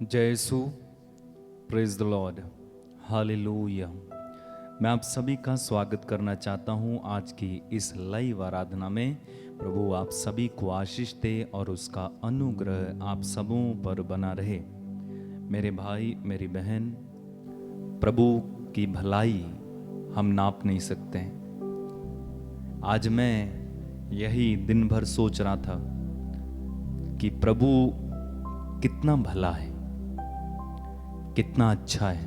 जय यीशु, praise the Lord, hallelujah. मैं आप सभी का स्वागत करना चाहता हूं आज की इस लाइव आराधना में। प्रभु आप सभी को आशीष दे और उसका अनुग्रह आप सबों पर बना रहे। मेरे भाई मेरी बहन, प्रभु की भलाई हम नाप नहीं सकते। आज मैं यही दिन भर सोच रहा था कि प्रभु कितना भला है, कितना अच्छा है।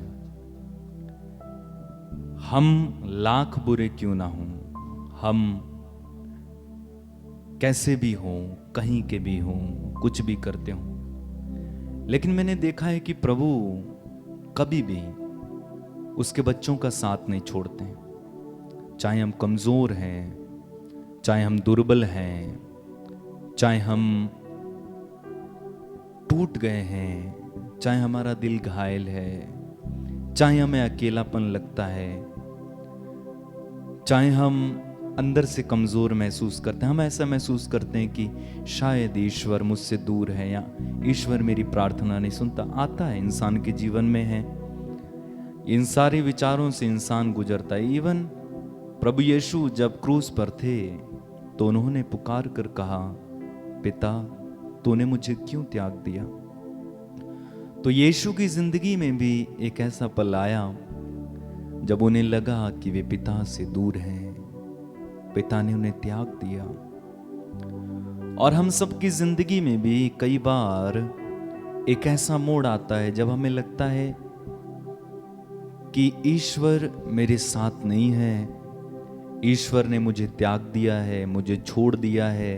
हम लाख बुरे क्यों ना हों, हम कैसे भी हों, कहीं के भी हों, कुछ भी करते हों, लेकिन मैंने देखा है कि प्रभु कभी भी उसके बच्चों का साथ नहीं छोड़ते। चाहे हम कमजोर हैं, चाहे हम दुर्बल हैं, चाहे हम टूट गए हैं, चाहे हमारा दिल घायल है, चाहे हमें अकेलापन लगता है, चाहे हम अंदर से कमजोर महसूस करते हैं, हम ऐसा महसूस करते हैं कि शायद ईश्वर मुझसे दूर है या ईश्वर मेरी प्रार्थना नहीं सुनता। आता है, इंसान के जीवन में है। इन सारे विचारों से इंसान गुजरता है। इवन प्रभु यीशु जब क्रूस पर थे तो उन्होंने पुकार कर कहा, पिता तूने मुझे क्यों त्याग दिया। तो यीशु की जिंदगी में भी एक ऐसा पल आया जब उन्हें लगा कि वे पिता से दूर हैं, पिता ने उन्हें त्याग दिया। और हम सबकी जिंदगी में भी कई बार एक ऐसा मोड़ आता है जब हमें लगता है कि ईश्वर मेरे साथ नहीं है, ईश्वर ने मुझे त्याग दिया है, मुझे छोड़ दिया है,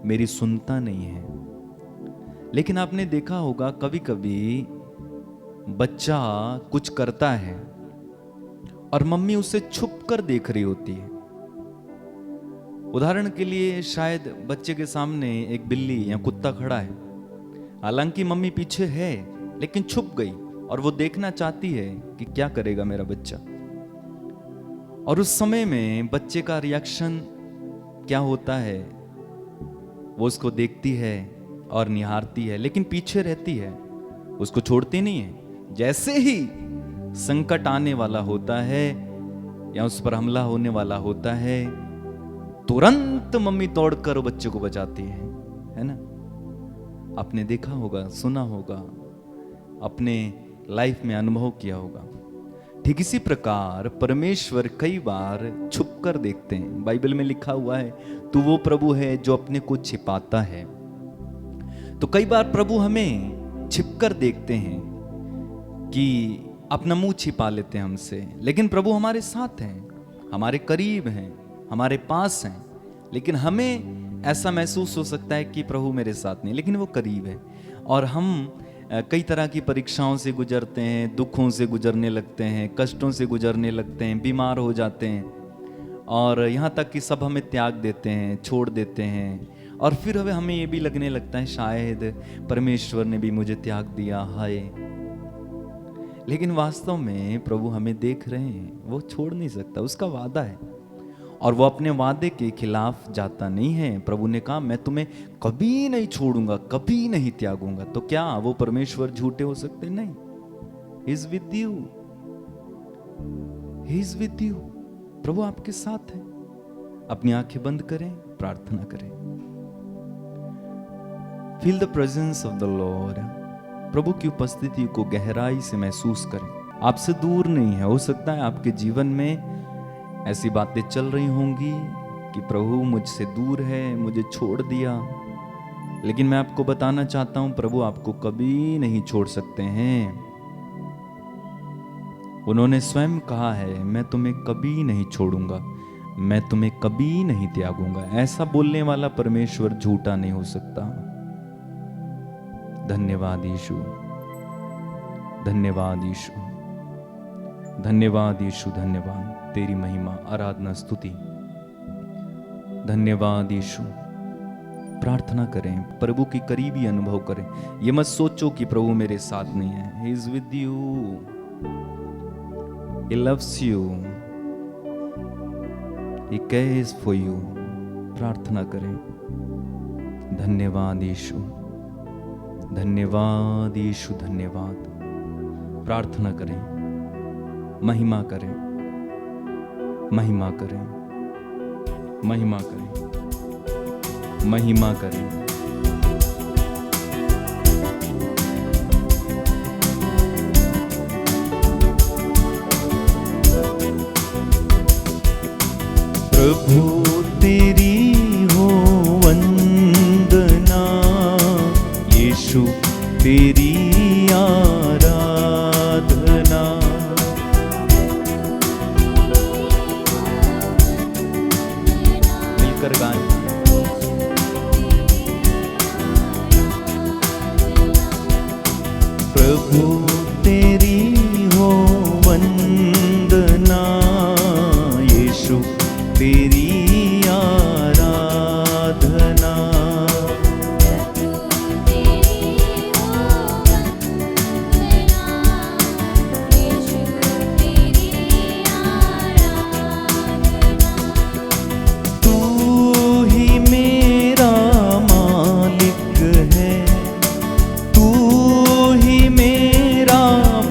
मेरी सुनता नहीं है। लेकिन आपने देखा होगा कभी कभी बच्चा कुछ करता है और मम्मी उसे छुप कर देख रही होती है। उदाहरण के लिए शायद बच्चे के सामने एक बिल्ली या कुत्ता खड़ा है, हालांकि मम्मी पीछे है लेकिन छुप गई और वो देखना चाहती है कि क्या करेगा मेरा बच्चा। और उस समय में बच्चे का रिएक्शन क्या होता है, वो उसको देखती है और निहारती है, लेकिन पीछे रहती है, उसको छोड़ती नहीं है। जैसे ही संकट आने वाला होता है या उस पर हमला होने वाला होता है, तुरंत मम्मी दौड़कर बच्चे को बचाती है ना। आपने देखा होगा, सुना होगा, अपने लाइफ में अनुभव किया होगा। ठीक इसी प्रकार परमेश्वर कई बार छुप कर देखते हैं। बाइबल में लिखा हुआ है, तू वो प्रभु है जो अपने को छिपाता है। तो कई बार प्रभु हमें छिपकर देखते हैं कि अपना मुंह छिपा लेते हैं हमसे, लेकिन प्रभु हमारे साथ हैं, हमारे करीब हैं, हमारे पास हैं। लेकिन हमें ऐसा महसूस हो सकता है कि प्रभु मेरे साथ नहीं, लेकिन वो करीब है। और हम कई तरह की परीक्षाओं से गुजरते हैं, दुखों से गुजरने लगते हैं, कष्टों से गुजरने लगते हैं, बीमार हो जाते हैं, और यहाँ तक कि सब हमें त्याग देते हैं, छोड़ देते हैं। और फिर हमें ये भी लगने लगता है शायद परमेश्वर ने भी मुझे त्याग दिया, हाय। लेकिन वास्तव में प्रभु हमें देख रहे हैं, वो छोड़ नहीं सकता, उसका वादा है और वो अपने वादे के खिलाफ जाता नहीं है। प्रभु ने कहा, मैं तुम्हें कभी नहीं छोड़ूंगा, कभी नहीं त्यागूंगा। तो क्या वो परमेश्वर झूठे हो सकते? नहीं। He is with you, he is with you. प्रभु आपके साथ है। अपनी आंखें बंद करें, प्रार्थना करें। Feel the presence of the lord. प्रभु की उपस्थिति को गहराई से महसूस करें। आपसे दूर नहीं है। हो सकता है आपके जीवन में ऐसी बातें चल रही होंगी कि प्रभु मुझसे दूर है, मुझे छोड़ दिया, लेकिन मैं आपको बताना चाहता हूं, प्रभु आपको कभी नहीं छोड़ सकते हैं। उन्होंने स्वयं कहा है, मैं तुम्हें कभी नहीं छोड़ूंगा, मैं तुम्हें कभी नहीं त्यागूंगा। ऐसा बोलने वाला परमेश्वर झूठा नहीं हो सकता। धन्यवाद यीशु, धन्यवाद यीशु, धन्यवाद यीशु, धन्यवाद। तेरी महिमा, आराधना, स्तुति। धन्यवाद यीशु। प्रार्थना करें, प्रभु की करीबी अनुभव करें। ये मत सोचो कि प्रभु मेरे साथ नहीं है। He is with you. He loves you. He cares for you. प्रार्थना करें। धन्यवाद यीशु, धन्यवाद यीशु, धन्यवाद। प्रार्थना करें, महिमा करें, महिमा करें, महिमा करें, महिमा करें। प्रभु तेरी हो वंदना, यीशु तेरी आराधना। मिलकर गाएं। प्रभु तेरी हो वंदना, यीशु तेरी आराधना। तू ही मेरा मालिक है, तू ही मेरा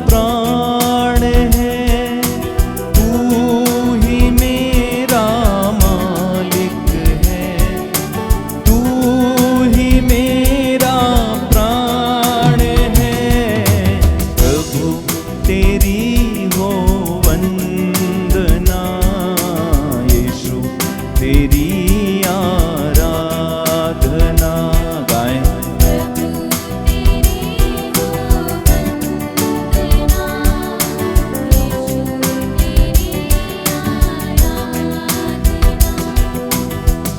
प्राण है, तू ही मेरा मालिक है, तू ही मेरा प्राण है। प्रभु तेरी हो वंदना, यीशु तेरी आराधना। गाएं।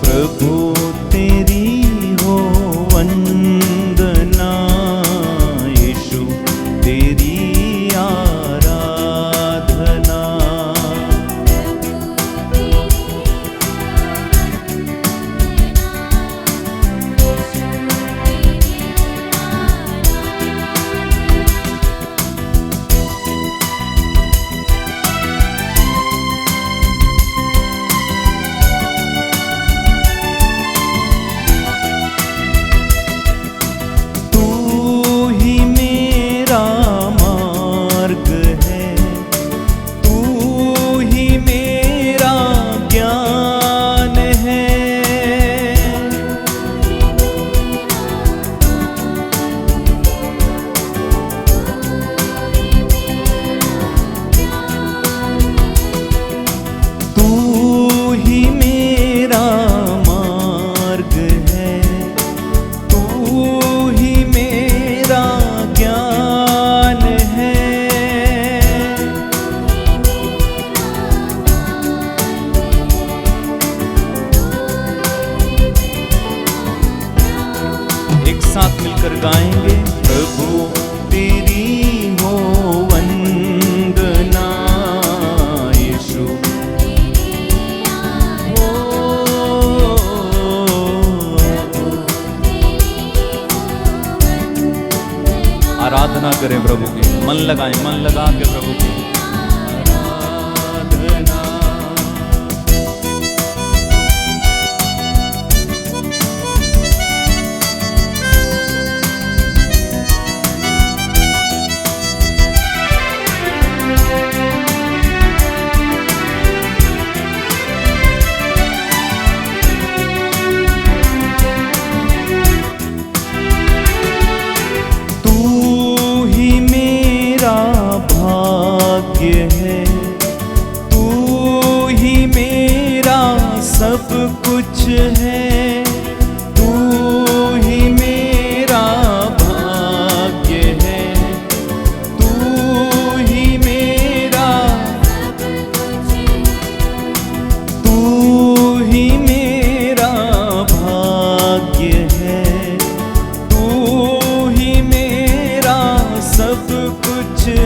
प्रभु तेरी हो वंदना, यीशु तेरी आराधना। तू ही मेरा मार्ग है, तू ही मेरा ज्ञान है, तू ही मेरा मार्ग है, तू ही मेरा ज्ञान है। एक साथ मिलकर गाएंगे। प्रभु तेरी हो वंदना, यीशु हो। आराधना करें प्रभु की, मन लगाएं, मन लगा के प्रभु की आराधना। तू ही मेरा भाग्य है, तू ही मेरा सब कुछ है, तू ही मेरा भाग्य है, तू ही मेरा, तू ही मेरा भाग्य है, तू ही मेरा सब कुछ है।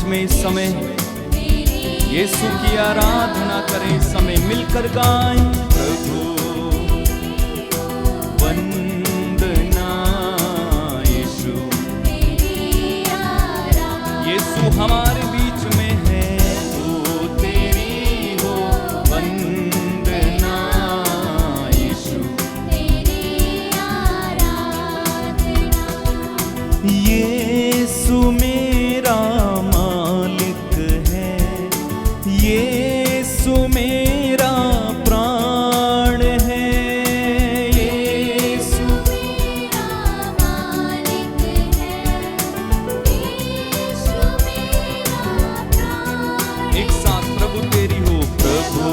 में इस समय यीशु की आराधना करें, इस समय मिलकर गाएं। प्रभु वंदना यीशु, यीशु हमारे बीच में है, वो तेरी हो वंदना यीशु। यीशु मेरा मालिक है, यीशु मेरा प्राण है, यीशु मेरा मालिक है, यीशु मेरा प्राण। एक साथ प्रभु तेरी हो, प्रभु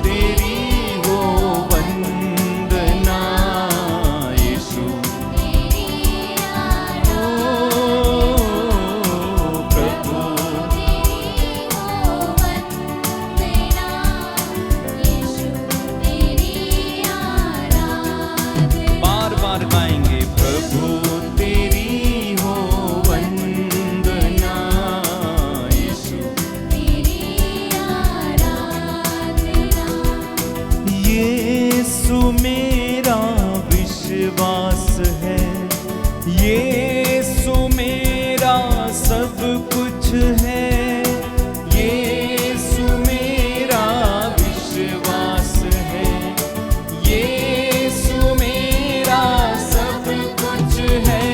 तेरी हो वंदना यीशु। गाएंगे प्रभु तेरी हो वंदना यीशु। यीशु मेरा विश्वास है, यीशु मेरा सब कुछ है, यीशु मेरा विश्वास है, यीशु मेरा सब कुछ है।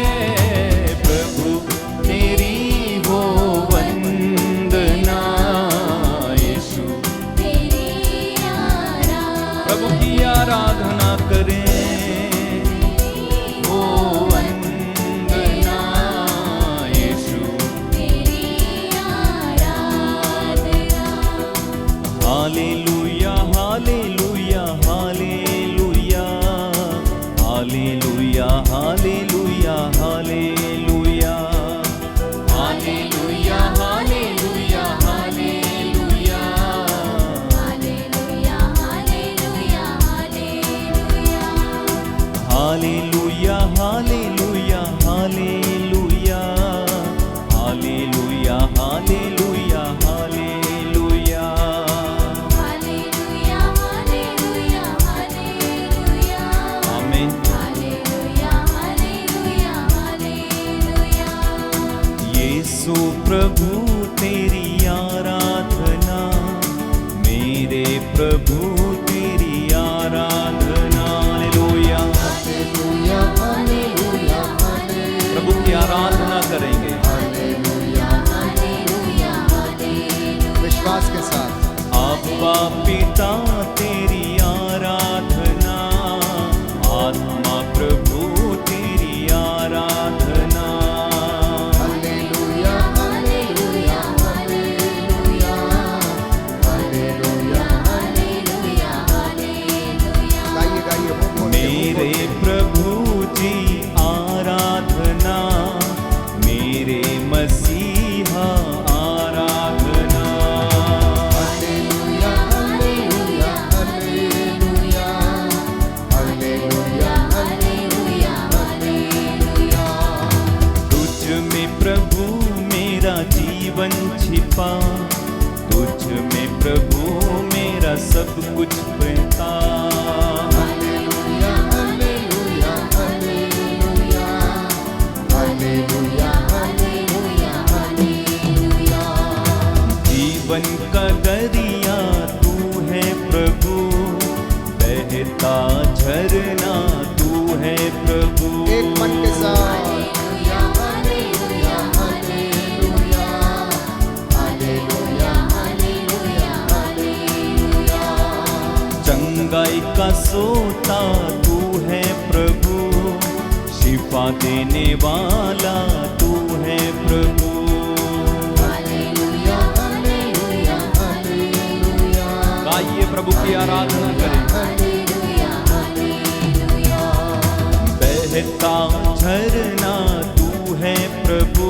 प्रभु तेरी हो वंदना यीशु। प्रभु की आराधना करें, हो वंदना यीशु। हालेलुया हालेलुया हालेलुया हालेलुया हालेलुया हालेलुया हालेलुया हालेलुया हालेलुया। हालेलुया हालेलुया हालेलुया हालेलुया हालेलुया हालेलुया। आमीन। यीशु प्रभु तेरी आराधना, मेरे प्रभु तेरी आराधना। हालेलुया प्रभु की आराधना करेंगे विश्वास के साथ। अब्बा पिता तेरी आराधना, आत्मा प्रभु तेरी आराधना। हालेलुया हालेलुया हालेलुया हालेलुया हालेलुया। गाइए गाइए मेरे प्रभु जी आराधना, मेरे मसीहा आराधना। हालेलुया हालेलुया हालेलुया हालेलुया हालेलुया हालेलुया। तुझ में प्रभु मेरा जीवन छिपा, तुझ में प्रभु मेरा सब कुछ बता। हालेलुया हालेलुया हालेलुया हालेलुया हालेलुया हालेलुया। जीवन का दरिया तू है प्रभु, बहता झरना तू है प्रभु। एक मन के साथ। हालेलुया हालेलुया हालेलुया हालेलुया हालेलुया हालेलुया। चंगाई का सोता तू है प्रभु, शिफा देने वाला तू है प्रभु। हालेलुया हालेलुया हालेलुया। गाइए प्रभु की आराधना करें। Hallelujah hallelujah. बहता झरना तू है प्रभु,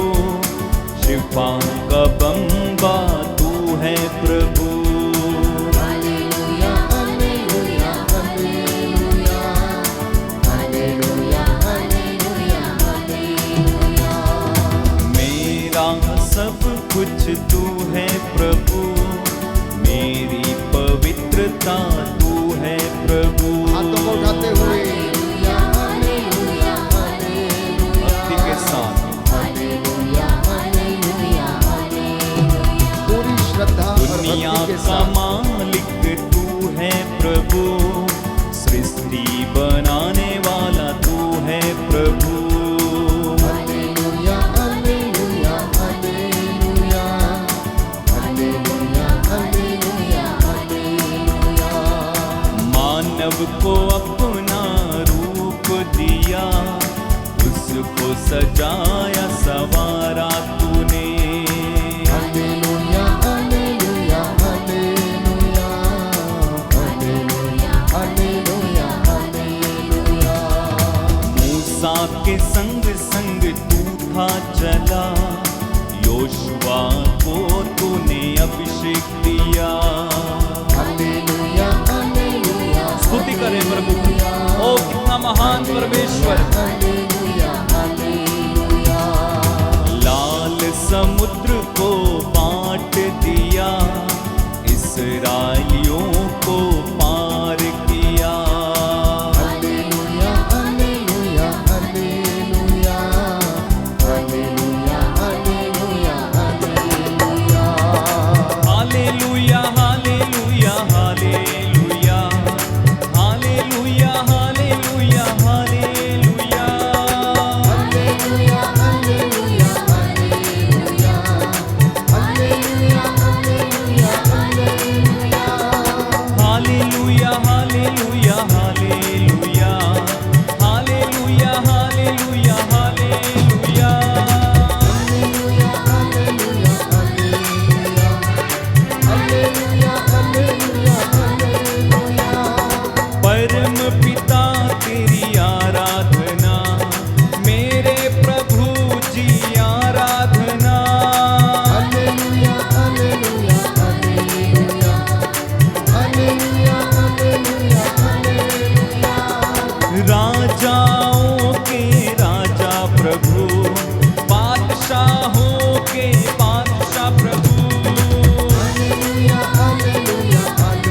शिफा का बम्बा तू है प्रभु। हालेलुया हालेलुया हालेलुया हालेलुया हालेलुया हालेलुया। मेरा सब कुछ तू सृष्टि बनाने वाला तू है प्रभु। हालेलुया हालेलुया हालेलुया हालेलुया हालेलुया हालेलुया। मानव को अपना रूप दिया, उसको सजाया सवारा तूने। हालेलुया हालेलुया हालेलुया हालेलुया हालेलुया हालेलुया। मूसा के संग संग तू था चला, योशुआ को तूने अभिषेक दिया। हालेलुया हालेलुया स्तुति करें प्रभु। ओ कितना महान परमेश्वर। Hallelujah hallelujah. लाल समुद्र को बांट दिया, इसराइलियों को पार किया। हालेलुया हालेलुया हालेलुया हालेलुया हालेलुया हालेलुया। हालेलुया हालेलुया हालेलुया हालेलुया हालेलुया हालेलुया। हालेलुया हालेलुया हालेलुया हालेलुया हालेलुया हालेलुया। हालेलुया हालेलुया हालेलुया हालेलुया हालेलुया हालेलुया। हालेलुया हालेलुया हालेलुया हालेलुया हालेलुया। परम पिता तेरी आराधना, मेरे प्रभु जी आराधना। हालेलुया हालेलुया हालेलुया हालेलुया हालेलुया हालेलुया। राजाओं के राजा प्रभु, बादशाहों के बादशाह प्रभु। हालेलुया हालेलुया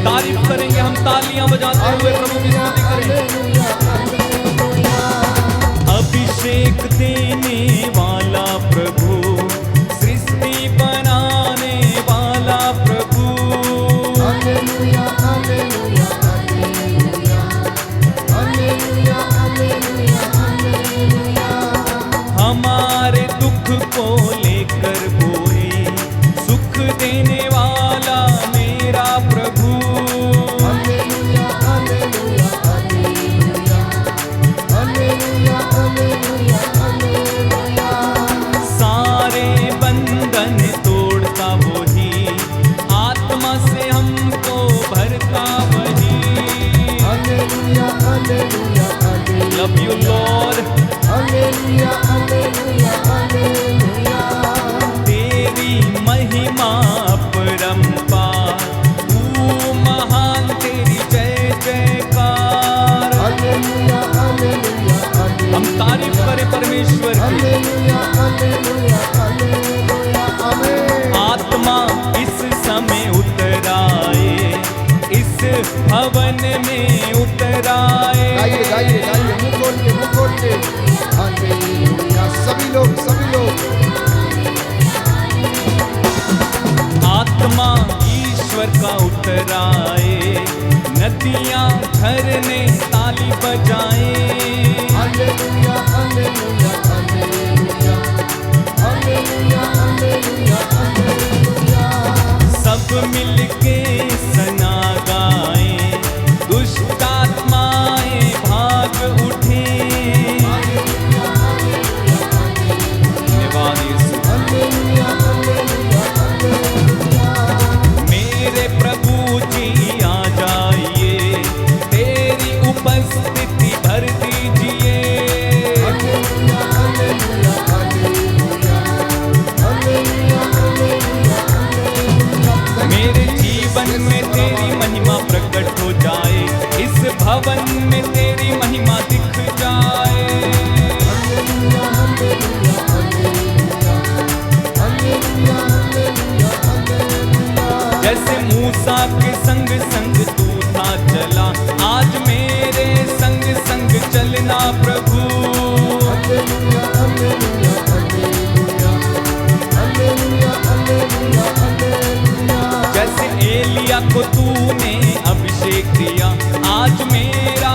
तारीफ करेंगे हम तालियां बजाते हुए प्रभु की स्तुति करें। Hallelujah hallelujah. अभिषेक देने वाला प्रभु, सृष्टि बनाने वाला प्रभु। हालेलुया हालेलुया हालेलुया हालेलुया हालेलुया हालेलुया। हमारे दुख को लेकर बोए, सुख देने वाला मेरा प्रभु। हालेलुया हालेलुया हालेलुया हालेलुया हालेलुया हालेलुया। सारे बंधन तोड़ता वही, आत्मा से हमको भरता वही। हालेलुया हालेलुया हालेलुया। Love you lord. हालेलुया हालेलुया हालेलुया। तेरी महिमा अपरंपार, तू महान तेरी जय जयकार। हालेलुया हालेलुया हालेलुया। हम तारीफ करें परमेश्वर की। हालेलुया हालेलुया हालेलुया। आमीन। आत्मा इस समय उतर आए, इस भवन में उतर आए। गाइए गाइए गाइए, मुंह खोल के। हालेलुया। सभी लोग आत्मा ईश्वर का उतर आए, नदियां झरने ताली बजाए। हालेलुया हालेलुया हालेलुया हालेलुया हालेलुया हालेलुया। सब मिलके सना गाए, दुष्ट आत्माएं भाग उठे। धन्यवाद यीशु। हालेलुया हालेलुया हालेलुया। मेरे प्रभु जी आ जाइए, तेरी उपस्थिति भर दीजिए। हालेलुया हालेलुया हालेलुया हालेलुया हालेलुया हालेलुया। मेरे जीवन में तेरी महिमा प्रकट हो जाए, इस भवन में तेरी महिमा दिख जाए। हालेलुया हालेलुया हालेलुया हालेलुया हालेलुया हालेलुया। जैसे मूसा के संग संग तू था चला, आज मेरे संग संग चलना प्रभु। हालेलुया हालेलुया हालेलुया हालेलुया हालेलुया हालेलुया। जैसे एलिया को तूने अभिषेक दिया, आज मेरा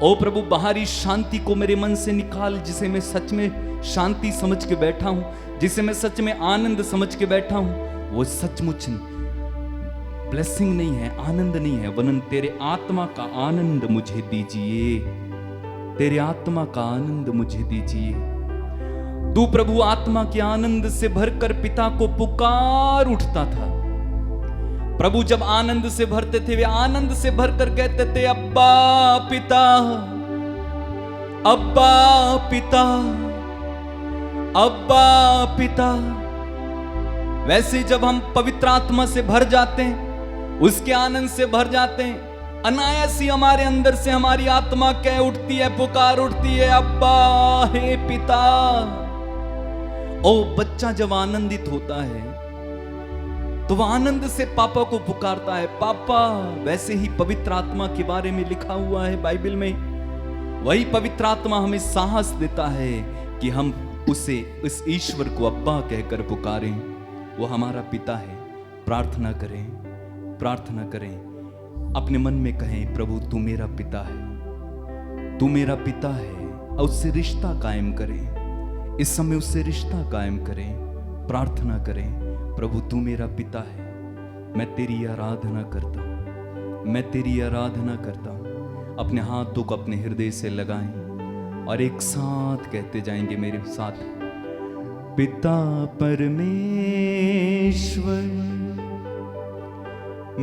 ओ प्रभु बाहरी शांति को मेरे मन से निकाल, जिसे मैं सच में शांति समझ के बैठा हूं, जिसे मैं सच में आनंद समझ के बैठा हूं, वो सचमुच ब्लेसिंग नहीं है, आनंद नहीं है, वरन तेरे आत्मा का आनंद मुझे दीजिए, तेरे आत्मा का आनंद मुझे दीजिए। तू प्रभु आत्मा के आनंद से भरकर पिता को पुकार उठता था। प्रभु जब आनंद से भरते थे, वे आनंद से भरकर कहते थे, अब्बा पिता, अब्बा पिता, अब्बा पिता। वैसे जब हम पवित्र आत्मा से भर जाते हैं, उसके आनंद से भर जाते हैं, अनायास ही हमारे अंदर से हमारी आत्मा कह उठती है, पुकार उठती है, अब्बा हे पिता। ओ बच्चा जब आनंदित होता है तो वह आनंद से पापा को पुकारता है, पापा। वैसे ही पवित्र आत्मा के बारे में लिखा हुआ है बाइबल में, वही पवित्र आत्मा हमें साहस देता है कि हम उसे, इस ईश्वर को अब्बा कहकर पुकारें। वो हमारा पिता है। प्रार्थना करें, प्रार्थना करें, अपने मन में कहें, प्रभु तू मेरा पिता है, तू मेरा पिता है। और उससे रिश्ता कायम करें, इस समय उससे रिश्ता कायम करें, प्रार्थना करें, प्रभु तू मेरा पिता है, मैं तेरी आराधना करता हूं, मैं तेरी आराधना करता हूं। अपने हाथों को अपने हृदय से लगाएं और एक साथ कहते जाएंगे मेरे साथ, पिता परमेश्वर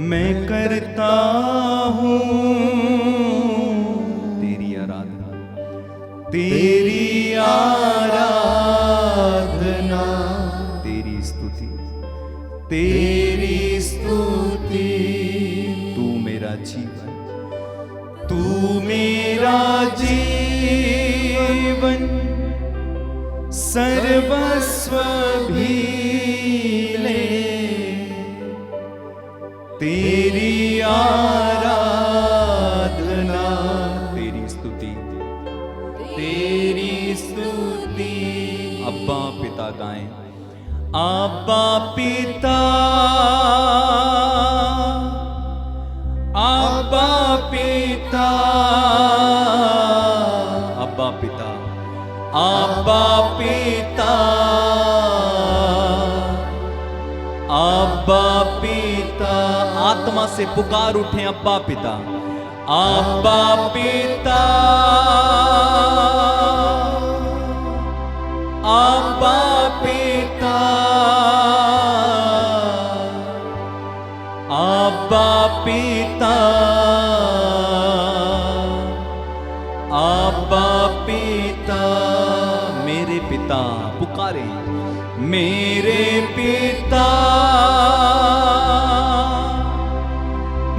मैं करता हूं तेरी आराधना, तेरी आराधना, तेरी स्तुति, तेरी स्तुति। तू मेरा जीवन, तू मेरा जीवन, सर्वस्व भी ले, तेरी आराधना, तेरी स्तुति, तेरी स्तुति। अब्बा पिता गाएं, अब्बा पिता, अब्बा पिता, अब्बा पिता, अब्बा पिता, अब्बा पिता। आत्मा से पुकार उठे, अब्बा पिता, अब्बा पिता, अब्बा पिता, अब्बा पिता, अब्बा पिता। मेरे पिता पुकारे, मेरे पिता,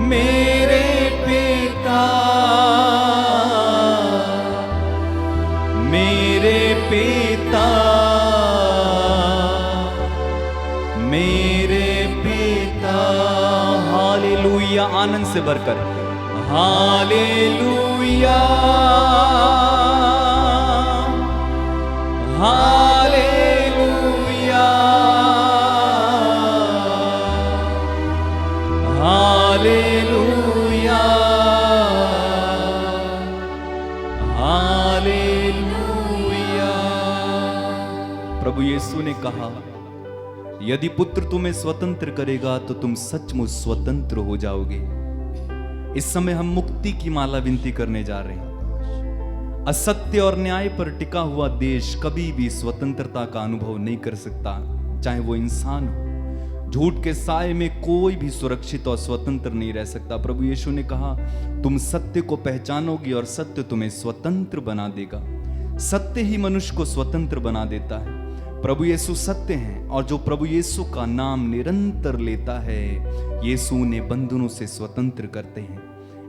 मेरे पिता, मेरे पिता, मेरे पिता। हालेलुया, आनंद से भरकर हालेलुया, हालेलुया, हालेलुया, हालेलुया। प्रभु यीशु ने कहा, यदि पुत्र तुम्हें स्वतंत्र करेगा तो तुम सचमुच स्वतंत्र हो जाओगे। इस समय हम मुक्ति की माला विनती करने जा रहे हैं। असत्य और न्याय पर टिका हुआ देश कभी भी स्वतंत्रता का अनुभव नहीं कर सकता, चाहे वो इंसान हो। झूठ के साए में कोई भी सुरक्षित और स्वतंत्र नहीं रह सकता। प्रभु यीशु ने कहा, तुम सत्य को पहचानोगी और सत्य तुम्हें स्वतंत्र बना देगा। सत्य ही मनुष्य को स्वतंत्र बना देता है। प्रभु यीशु सत्य हैं, और जो प्रभु यीशु का नाम निरंतर लेता है, यीशु ने बंधनों से स्वतंत्र करते हैं।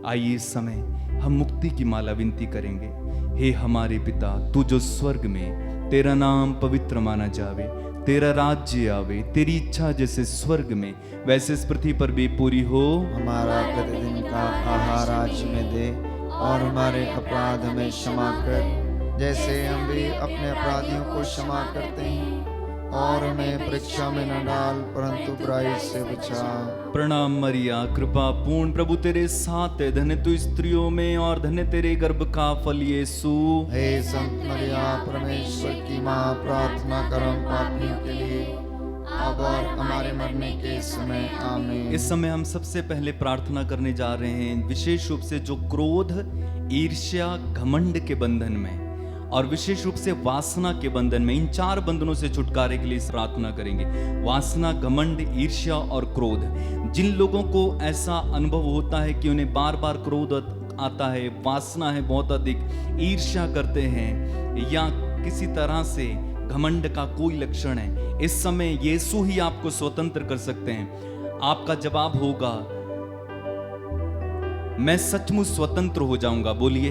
आइए इस समय हम मुक्ति की माला विनती करेंगे। हे हमारे पिता, तू जो स्वर्ग में, तेरा नाम पवित्र माना जावे, तेरा राज्य आवे, तेरी इच्छा जैसे स्वर्ग में वैसे इस पृथ्वी पर भी पूरी हो। हमारा प्रतिदिन का आहार आज में दे, और हमारे अपराध हमें क्षमा कर, जैसे हम भी अपने अपराधियों को क्षमा करते हैं। और हमें परीक्षा में न डाल परंतु बुराई से बचा। प्रणाम मरिया, कृपा पूर्ण, प्रभु तेरे साथ है, धन्य तू स्त्रियों में और धन्य तेरे गर्भ का फल यीशु। हे संत मरिया, परमेश्वर की माँ, प्रार्थना कर हम पापियों के लिए, अब और हमारे मरने के समय आमीन। इस समय हम सबसे पहले प्रार्थना करने जा रहे हैं, विशेष रूप से जो क्रोध, ईर्ष्या, घमंड के बंधन में और विशेष रूप से वासना के बंधन में, इन 4 बंधनों से छुटकारे के लिए प्रार्थना करेंगे। वासना, घमंड, ईर्ष्या और क्रोध। जिन लोगों को ऐसा अनुभव होता है कि उन्हें बार बार क्रोध आता है, वासना है बहुत अधिक, ईर्ष्या करते हैं या किसी तरह से घमंड का कोई लक्षण है, इस समय यीशु ही आपको स्वतंत्र कर सकते हैं। आपका जवाब होगा, मैं सचमुच स्वतंत्र हो जाऊंगा। बोलिए,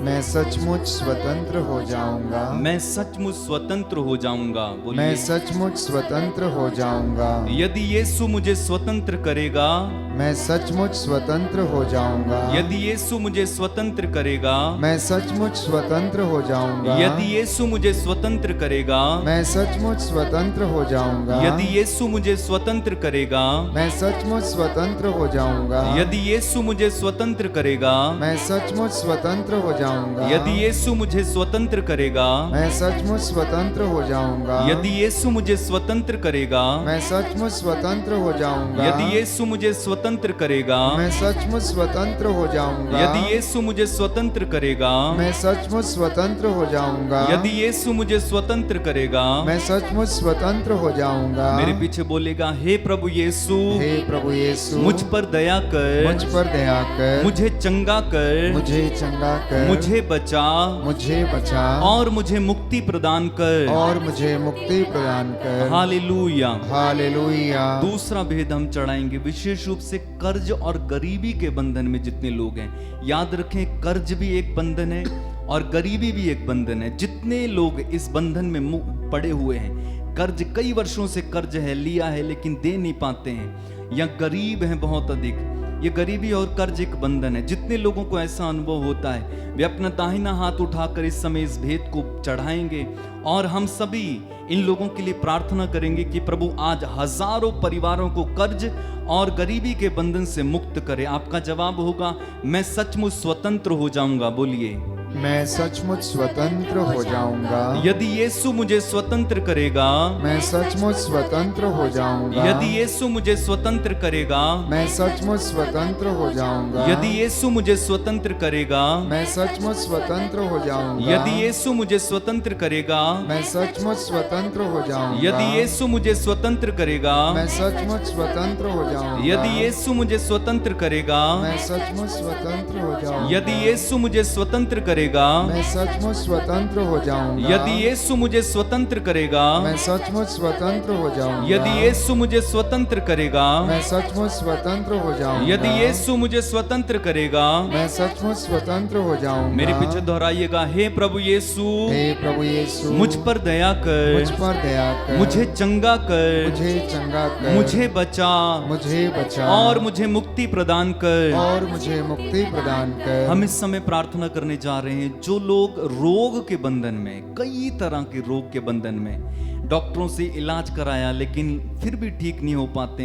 मैं सचमुच स्वतंत्र हो जाऊंगा। मैं सचमुच स्वतंत्र हो जाऊंगा। मैं बोलिए, सचमुच स्वतंत्र हो जाऊंगा। यदि यीशु मुझे स्वतंत्र करेगा, मैं सचमुच स्वतंत्र हो जाऊंगा। यदि यीशु मुझे स्वतंत्र करेगा, मैं सचमुच स्वतंत्र हो जाऊंगा। यदि यीशु मुझे स्वतंत्र करेगा, मैं सचमुच स्वतंत्र हो जाऊंगा। यदि यीशु मुझे स्वतंत्र करेगा, मैं सचमुच स्वतंत्र हो जाऊंगा। यदि यीशु मुझे स्वतंत्र करेगा, मैं सचमुच स्वतंत्र हो जाऊंगा। यदि यीशु मुझे स्वतंत्र करेगा, मैं सचमुच स्वतंत्र हो जाऊंगा। यदि यीशु मुझे स्वतंत्र करेगा, मैं सचमुच स्वतंत्र हो जाऊंगा। यदि यीशु मुझे स्वतंत्र करेगा, मैं सचमुच स्वतंत्र हो जाऊंगा। यदि यीशु मुझे स्वतंत्र करेगा, मैं सचमुच स्वतंत्र हो जाऊंगा। यदि यीशु मुझे स्वतंत्र करेगा, मैं सचमुच स्वतंत्र हो जाऊंगा। मेरे पीछे बोलेगा, हे प्रभु यीशु, हे प्रभु यीशु, मुझ पर दया कर, मुझ पर दया कर, मुझे चंगा कर, मुझे चंगा कर, मुझे बचा मुझे बचा और मुझे मुक्ति प्रदान कर। और मुझे मुक्ति प्रदान कर। हालेलुया। हालेलुया। दूसरा भेद हम चढ़ाएंगे, विशेष रूप से कर्ज और गरीबी के बंधन में जितने लोग हैं, याद रखें, कर्ज भी एक बंधन है और गरीबी भी एक बंधन है। जितने लोग इस बंधन में पड़े हुए हैं, कर्ज, कई वर्षों से कर्ज है, लिया है लेकिन दे नहीं पाते हैं, या गरीब हैं बहुत अधिक, ये गरीबी और कर्ज एक बंधन है। जितने लोगों को ऐसा अनुभव होता है, वे अपना दाहिना हाथ उठाकर इस समय इस भेद को चढ़ाएंगे और हम सभी इन लोगों के लिए प्रार्थना करेंगे कि प्रभु आज हजारों परिवारों को कर्ज और गरीबी के बंधन से मुक्त करे। आपका जवाब होगा, मैं सचमुच स्वतंत्र हो जाऊंगा। बोलिए, मैं सचमुच स्वतंत्र हो जाऊंगा। यदि यीशु मुझे स्वतंत्र करेगा, मैं सचमुच स्वतंत्र हो जाऊंगा। यदि यीशु मुझे स्वतंत्र करेगा, मैं सचमुच स्वतंत्र हो जाऊंगा। यदि यीशु मुझे स्वतंत्र करेगा, मैं सचमुच स्वतंत्र हो जाऊंगा। यदि यीशु मुझे स्वतंत्र करेगा, मैं सचमुच स्वतंत्र हो जाऊंगा। यदि यीशु मुझे स्वतंत्र करेगा, मैं सचमुच स्वतंत्र हो जाऊंगा। यदि यीशु मुझे स्वतंत्र करेगा, मैं सचमुच स्वतंत्र हो जाऊंगा। यदि यीशु मुझे स्वतंत्र करेगा, मैं सचमुच स्वतंत्र हो जाऊंगा। यदि यीशु मुझे स्वतंत्र करेगा, मैं सचमुच स्वतंत्र हो जाऊंगा। यदि यीशु मुझे स्वतंत्र करेगा, मैं सचमुच स्वतंत्र हो जाऊंगा। यदि यीशु मुझे स्वतंत्र करेगा, मैं सचमुच स्वतंत्र हो जाऊंगा। मेरे पीछे दोहराइएगा, हे प्रभु यीशु, हे प्रभु यीशु, मुझ पर दया मुझ कर, पर दया कर, मुझे चंगा कर, मुझे चंगा कर, मुझे बचा मुझे बचा और मुझे मुक्ति प्रदान कर। और मुझे मुक्ति प्रदान कर। हम इस समय प्रार्थना करने जा रहे हैं, जो लोग रोग के बंधन में, कई तरह के रोग के बंधन में, डॉक्टरों से इलाज कराया लेकिन फिर भी ठीक नहीं हो पाते,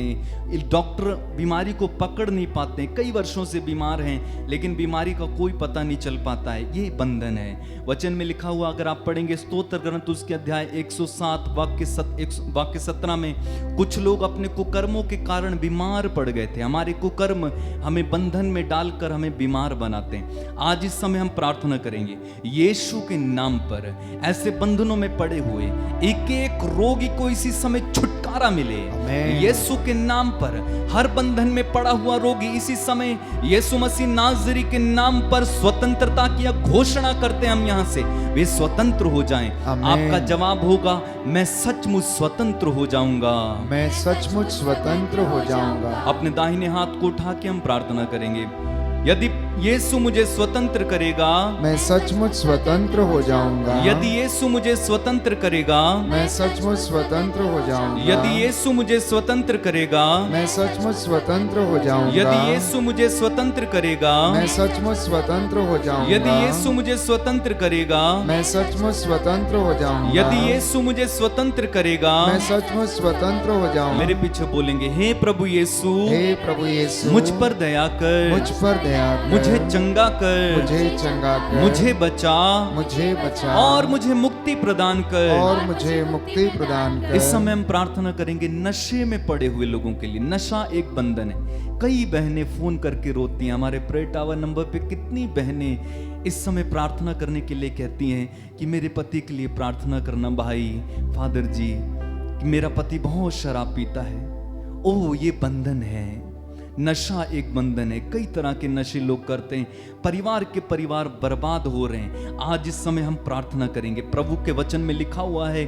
डॉक्टर बीमारी को पकड़ नहीं पाते, कई वर्षों से बीमार हैं लेकिन बीमारी का कोई पता नहीं चल पाता है, ये बंधन है। वचन में लिखा हुआ, अगर आप पढ़ेंगे स्तोत्र ग्रंथ उसके अध्याय 107 वाक्य 17 में, कुछ लोग अपने कुकर्मों के कारण बीमार पड़ गए थे। हमारे कुकर्म हमें बंधन में डालकर हमें बीमार बनाते हैं। आज इस समय हम प्रार्थना करेंगे, यीशु के नाम पर ऐसे बंधनों में पड़े हुए एक एक रोगी को इसी समय छुटकारा मिले। आमीन। यीशु के नाम पर हर बंधन में पड़ा हुआ रोगी इसी समय यीशु मसीह नाज़री के नाम पर स्वतंत्रता की घोषणा करते हैं, हम यहां से वे स्वतंत्र हो जाएं। आमीन। आपका जवाब होगा, मैं सचमुच स्वतंत्र हो जाऊंगा। मैं सचमुच स्वतंत्र हो जाऊंगा। अपने दाहिने हाथ को उठा के हम प्रार्थना करेंगे, यदि यीशु मुझे स्वतंत्र करेगा, मैं सचमुच स्वतंत्र हो जाऊंगा। यदि यीशु मुझे स्वतंत्र करेगा, मैं सचमुच स्वतंत्र हो जाऊंगा। यदि यीशु मुझे स्वतंत्र करेगा, मैं सचमुच स्वतंत्र हो जाऊंगा। यदि यीशु मुझे स्वतंत्र करेगा, मैं सचमुच स्वतंत्र हो जाऊंगा। यदि यीशु मुझे स्वतंत्र करेगा, मैं सचमुच स्वतंत्र हो जाऊंगा। यदि यीशु मुझे स्वतंत्र करेगा, मैं सचमुच स्वतंत्र हो जाऊंगा। मेरे पीछे बोलेंगे, हे प्रभु यीशु, हे प्रभु यीशु, मुझ पर दया कर, मुझ पर दया कर, मुझे चंगा कर, मुझे चंगा कर, मुझे बचा मुझे बचा और मुझे मुक्ति प्रदान कर। और मुझे मुक्ति प्रदान कर। इस समय हम प्रार्थना करेंगे नशे में पड़े हुए लोगों के लिए। नशा एक बंधन है। कई बहनें फोन करके रोती हैं। हमारे प्रेयर टावर नंबर पे कितनी बहनें इस समय प्रार्थना करने के लिए कहती हैं कि मेरे पति के लिए प्रार्थना करना भाई, फादर जी, कि मेरा पति बहुत शराब पीता है। ओह, ये बंधन है। नशा एक बंधन है। कई तरह के नशे लोग करते हैं, परिवार के परिवार बर्बाद हो रहे हैं। आज इस समय हम प्रार्थना करेंगे। प्रभु के वचन में लिखा हुआ है,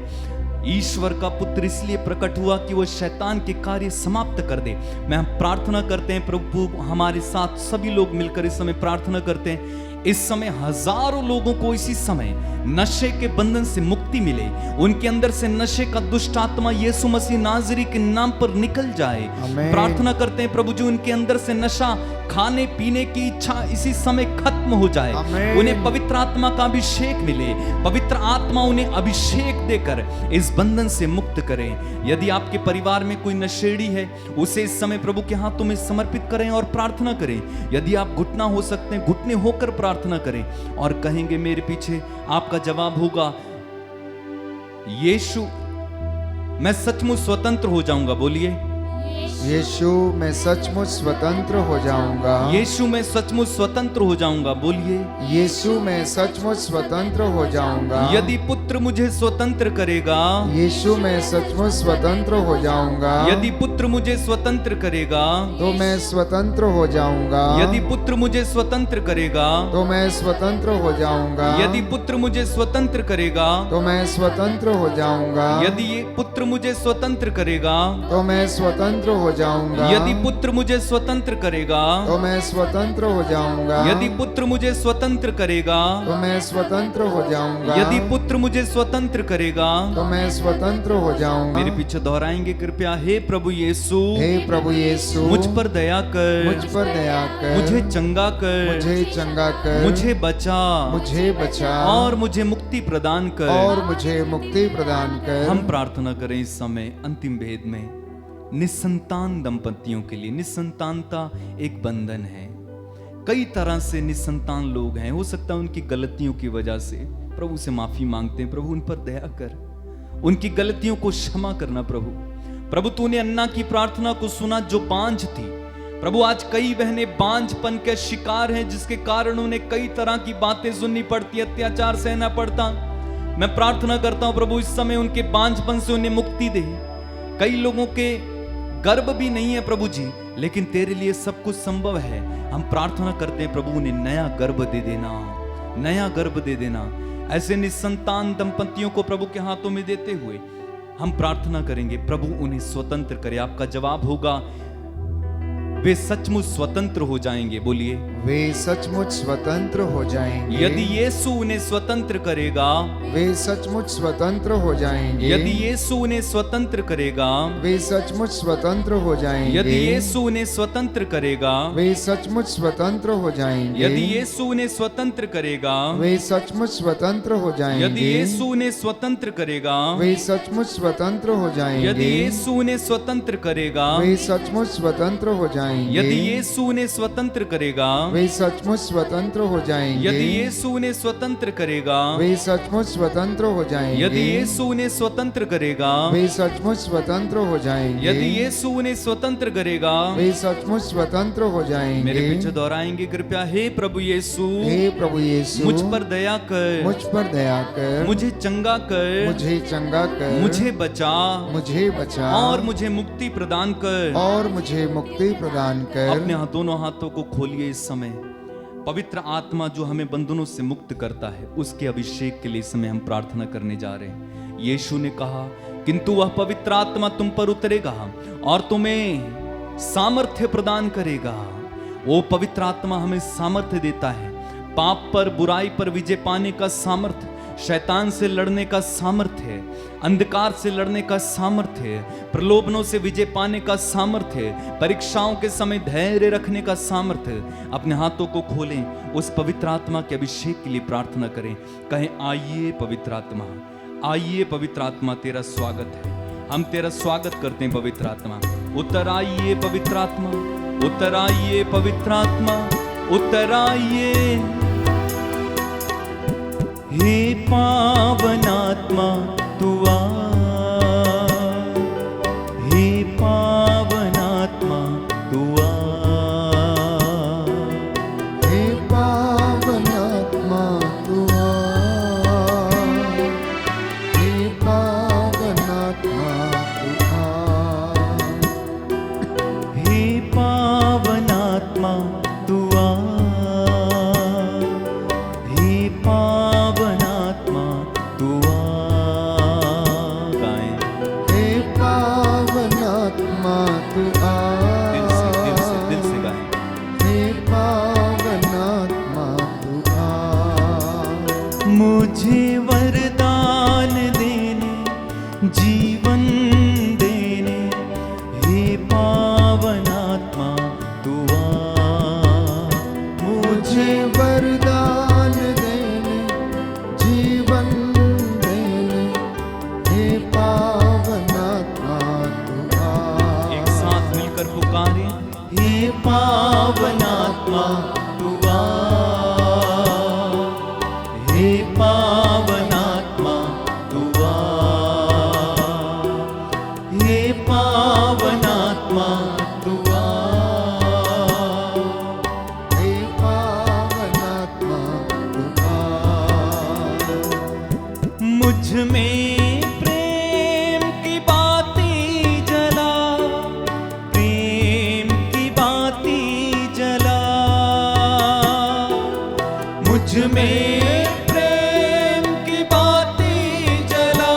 ईश्वर का पुत्र इसलिए प्रकट हुआ कि वो शैतान के कार्य समाप्त कर दे। मैं हम प्रार्थना करते हैं, प्रभु हमारे साथ सभी लोग मिलकर इस समय प्रार्थना करते हैं। इस समय हजारों लोगों को इसी समय नशे के बंधन से मुक्ति मिले। उनके अंदर से नशे का दुष्ट आत्मा यीशु मसीह नाजरी के नाम पर निकल जाए। आमीन। प्रार्थना करते हैं प्रभु जी, उनके अंदर से नशा, खाने पीने की इच्छा इसी समय खत्म हो जाए। आमीन। उन्हें पवित्र आत्मा का अभिषेक मिले। पवित्र आत्मा उन्हें अभिषेक देकर इस बंधन से मुक्त करें। यदि आपके परिवार में कोई नशेड़ी है, उसे इस समय प्रभु के हाथों में समर्पित करें और प्रार्थना करें। यदि आप घुटना हो सकते हैं, घुटने होकर प्रार्थना करें और कहेंगे मेरे पीछे। आपका जवाब होगा, यीशु मैं सचमुच स्वतंत्र हो जाऊंगा। बोलिए, यीशु मैं सचमुच स्वतंत्र हो जाऊंगा। यीशु मैं सचमुच स्वतंत्र हो जाऊंगा। बोलिए, यीशु मैं सचमुच स्वतंत्र हो जाऊंगा। यदि पुत्र मुझे स्वतंत्र करेगा, यीशु मैं सचमुच स्वतंत्र हो जाऊंगा। यदि पुत्र मुझे स्वतंत्र करेगा, तो मैं स्वतंत्र हो जाऊंगा। यदि पुत्र मुझे स्वतंत्र करेगा, तो मैं स्वतंत्र हो जाऊंगा। यदि पुत्र मुझे स्वतंत्र करेगा, तो मैं स्वतंत्र हो जाऊंगा। यदि ये पुत्र मुझे स्वतंत्र करेगा, तो मैं स्वतंत्र हो जाऊंगा। यदि पुत्र मुझे स्वतंत्र करेगा, तो मैं स्वतंत्र हो जाऊंगा। यदि पुत्र मुझे स्वतंत्र करेगा, तो मैं स्वतंत्र हो जाऊंगा। यदि पुत्र मुझे स्वतंत्र करेगा। तो मैं स्वतंत्र हो जाऊंगा। मेरे पीछे दोहराएंगे कृपया, हे प्रभु यीशु, हे प्रभु यीशु, मुझ पर दया कर, मुझ पर दया कर, मुझे चंगा कर, मुझे चंगा कर, मुझे बचा मुझे बचा और मुझे मुक्ति प्रदान कर। और मुझे मुक्ति प्रदान कर। हम प्रार्थना करें इस समय अंतिम भेद में निसंतान दंपतियों के लिए। निसंतानता एक बंधन है। कई तरह से निसंतान लोग हैं। हो सकता है उनकी गलतियों की वजह से। प्रभु से माफी मांगते हैं, प्रभु उन पर दया कर, उनकी गलतियों को क्षमा करना। प्रभु तूने अन्ना की प्रार्थना को सुना जो बांझ थी। प्रभु आज कई बहनें बांझपन के शिकार हैं, जिसके कारण उन्हें कई तरह की बातें सुननी पड़ती, अत्याचार सहना पड़ता। मैं प्रार्थना करता हूं प्रभु इस समय उनके बांझपन से उन्हें मुक्ति दे। कई लोगों के गर्भ भी नहीं है प्रभु जी, लेकिन तेरे लिए सब कुछ संभव है। हम प्रार्थना करते हैं प्रभु उन्हें नया गर्भ दे देना, नया गर्भ दे देना। ऐसे निसंतान दंपतियों को प्रभु के हाथों में देते हुए हम प्रार्थना करेंगे, प्रभु उन्हें स्वतंत्र करे। आपका जवाब होगा, वे सचमुच स्वतंत्र हो जाएंगे। बोलिए, वे सचमुच स्वतंत्र हो जाएंगे। यदि यीशु उन्हें स्वतंत्र करेगा, वे सचमुच स्वतंत्र हो जाएंगे। यदि यीशु उन्हें स्वतंत्र करेगा, वे सचमुच स्वतंत्र हो जाएंगे। यदि यीशु उन्हें स्वतंत्र करेगा, वे सचमुच स्वतंत्र हो जाएंगे। यदि यीशु उन्हें स्वतंत्र करेगा, वे सचमुच स्वतंत्र हो जाएंगे। यदि यीशु उन्हें स्वतंत्र करेगा, वे सचमुच स्वतंत्र हो जाएंगे। यदि यीशु उन्हें स्वतंत्र करेगा, वे सचमुच स्वतंत्र हो जाएंगे। यदि यीशु उन्हें स्वतंत्र करेगा, वे सचमुच स्वतंत्र हो जाएंगे। यदि यीशु उन्हें स्वतंत्र करेगा, वे सचमुच स्वतंत्र हो जाएंगे। यदि यीशु उन्हें स्वतंत्र करेगा, वे सचमुच स्वतंत्र हो जाएंगे। यदि यीशु उन्हें स्वतंत्र करेगा। वे सचमुच स्वतंत्र हो जाएंगे। मेरे पीछे दोहराएंगे कृपया, हे प्रभु यीशु, हे प्रभु यीशु, मुझ पर दया कर, मुझ पर दया कर, मुझे चंगा कर, मुझे चंगा कर, मुझे बचा मुझे बचा और मुझे मुक्ति प्रदान कर। और मुझे मुक्ति प्रदान कर। अपने दोनों हाथों को खोलिए इस समय। पवित्र आत्मा जो हमें बंधनों से मुक्त करता है, उसके अभिषेक के लिए इस समय हम प्रार्थना करने जा रहे हैं। यीशु ने कहा, किंतु वह पवित्र आत्मा तुम पर उतरेगा और तुम्हें सामर्थ्य प्रदान करेगा। वो पवित्र आत्मा हमें सामर्थ्य देता है, पाप पर बुराई पर विजय पाने का सामर्थ्य, शैतान से लड़ने का सामर्थ्य, अंधकार से लड़ने का सामर्थ्य, प्रलोभनों से विजय पाने का सामर्थ्य, परीक्षाओं के समय धैर्य रखने का सामर्थ्य। अपने हाथों को खोलें, उस पवित्र आत्मा के अभिषेक के लिए प्रार्थना करें। कहें, आइए पवित्र आत्मा, आइए पवित्र आत्मा, तेरा स्वागत है, हम तेरा स्वागत करते हैं पवित्र आत्मा। उतर आइए पवित्र आत्मा, उतर आइए पवित्र आत्मा, उतर आइए। हे पावन आत्मा तू आ, हे पावन आत्मा तू आ, हे पावन आत्मा तू आ, हे पावन आत्मा तू आ, हे पावन आत्मा तू आ, हे पावन आत्मा तू आ। गाएं हे पावन आत्मा तू आ, दिल से गाएं। हे पावन आत्मा तू आ, मुझे वरदान देने, जीवन देने, हे पावन आत्मा तू आ। मुझे वरदान देने, जीवन देने, हे पावन आत्मा तू आ। एक साथ मिलकर पुकारें, हे पावन आत्मा तू आ, हे पावन आत्मा तू आ, हे पावन आत्मा तू आ। हे पावन आत्मा तू आ, मुझ में प्रेम की बाती जला, प्रेम की बाती जला, मुझ में प्रेम की बाती जला,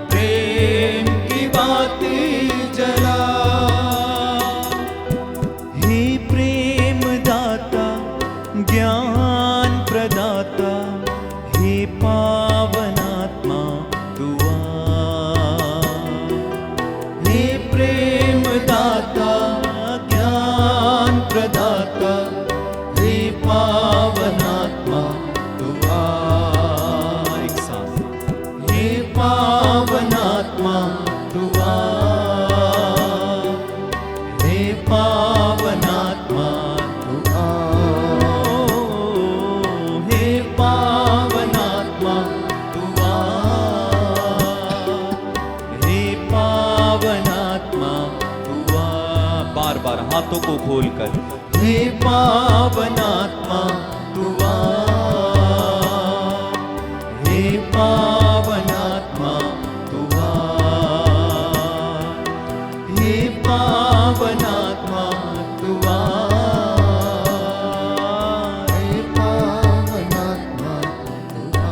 प्रेम की बाती जला। हे प्रेम दाता, ज्ञान प्रदाता, हे पावन आत्मा तू आ, हे प्रेम दाता, ज्ञान प्रदाता, हे पावन आत्मा तू आ। एक साथ, हे पावन आत्मा तू आ, हे पावन आत्मा तू आ, हे पावन आत्मा तू आ, हे पावन आत्मा तू आ। बार बार हाथों को खोलकर, हे पावन आत्मा तू आ, हे पावन आत्मा तू आ, हे पावन आत्मा तू आ। हे पावन आत्मा तू आ।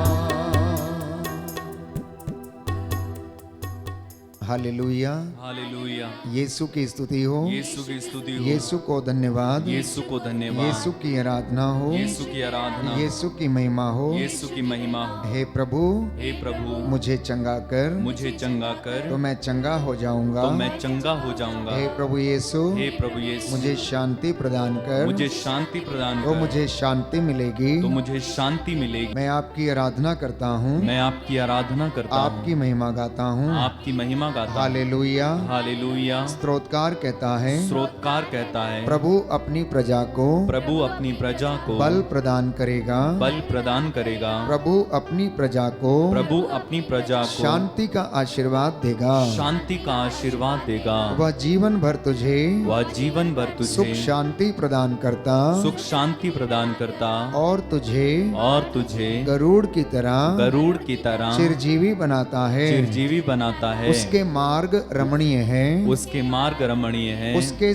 Hallelujah, hallelujah. यीशु की स्तुति हो, यीशु की स्तुति हो, यीशु को धन्यवाद, यीशु को धन्यवाद, यीशु की आराधना हो, यीशु की आराधना, यीशु की महिमा हो। यीशु की महिमा हो। हे प्रभु, हे प्रभु, मुझे चंगा कर, मुझे चंगा कर, तो मैं चंगा हो जाऊंगा। तो मैं चंगा हो जाऊंगा। हे प्रभु यीशु, हे प्रभु यीशु, मुझे शांति प्रदान कर, मुझे शांति प्रदान तो कर, मुझे शांति मिलेगी। तो मुझे शांति मिलेगी। मैं आपकी आराधना करता हूँ, मैं आपकी आराधना करता हूँ, आपकी महिमा गाता हूँ। आपकी महिमा गाता हूँ। हालेलुया। हालेलुया। स्तोत्रकार कहता है, स्रोतकार कहता है, प्रभु अपनी प्रजा को प्रभु अपनी प्रजा को बल प्रदान करेगा, बल प्रदान करेगा, प्रभु अपनी प्रजा को प्रभु अपनी प्रजा को शांति का आशीर्वाद देगा, शांति का आशीर्वाद देगा। वह जीवन भर तुझे वह जीवन भर सुख तुझे शांति प्रदान करता, सुख शांति प्रदान करता और तुझे गरुड़ की तरह चिरजीवी बनाता है। चिरजीवी बनाता है। उसके मार्ग रमणीय हैं, उसके मार्ग रमणीय हैं, उसके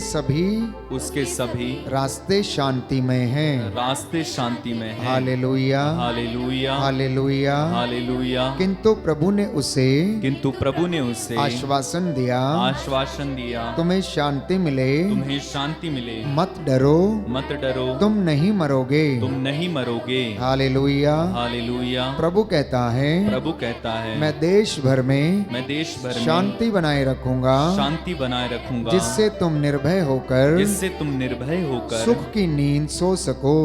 सभी रास्ते शांतिमय हैं। रास्ते शांतिमय हैं। हालेलुया, हालेलुया, हालेलुया। हालेलुया। किंतु प्रभु ने उसे आश्वासन दिया, तुम्हें शांति मिले, तुम्हें शांति मिले, मत डरो, मत डरो, तुम नहीं मरोगे। तुम नहीं मरोगे। हालेलुया। हालेलुया। प्रभु कहता है, मैं देश भर में शांति बनाए रखूंगा, जिससे तुम निर्भय होकर सुख की नींद सो सको।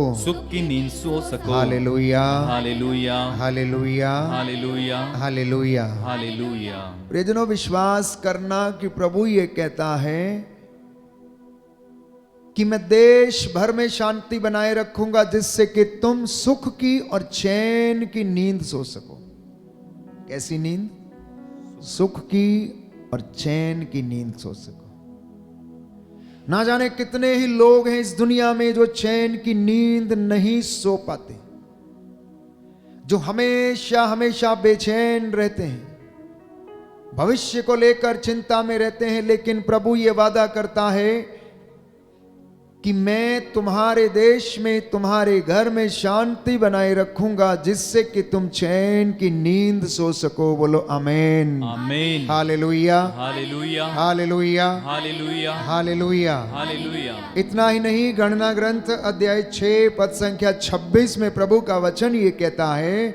हालेलुया, हालेलुया, हालेलुया, हालेलुया, हालेलुया। हालेलुया। प्रियजनों, विश्वास करना कि प्रभु ये कहता है कि मैं देश भर में शांति बनाए रखूंगा, जिससे कि तुम सुख की और चैन की नींद सो सको। कैसी नींद? सुख की और चैन की नींद सो सको। ना जाने कितने ही लोग हैं इस दुनिया में जो चैन की नींद नहीं सो पाते, जो हमेशा हमेशा बेचैन रहते हैं, भविष्य को लेकर चिंता में रहते हैं। लेकिन प्रभु ये वादा करता है कि मैं तुम्हारे देश में, तुम्हारे घर में शांति बनाए रखूंगा, जिससे कि तुम चैन की नींद सो सको। बोलो आमीन, आमीन। हालेलुया, हालेलुया, हालेलुया, हालेलुया, हालेलुया। हालेलुया। इतना ही नहीं, गणना ग्रंथ अध्याय 6 पद संख्या 26 में प्रभु का वचन ये कहता है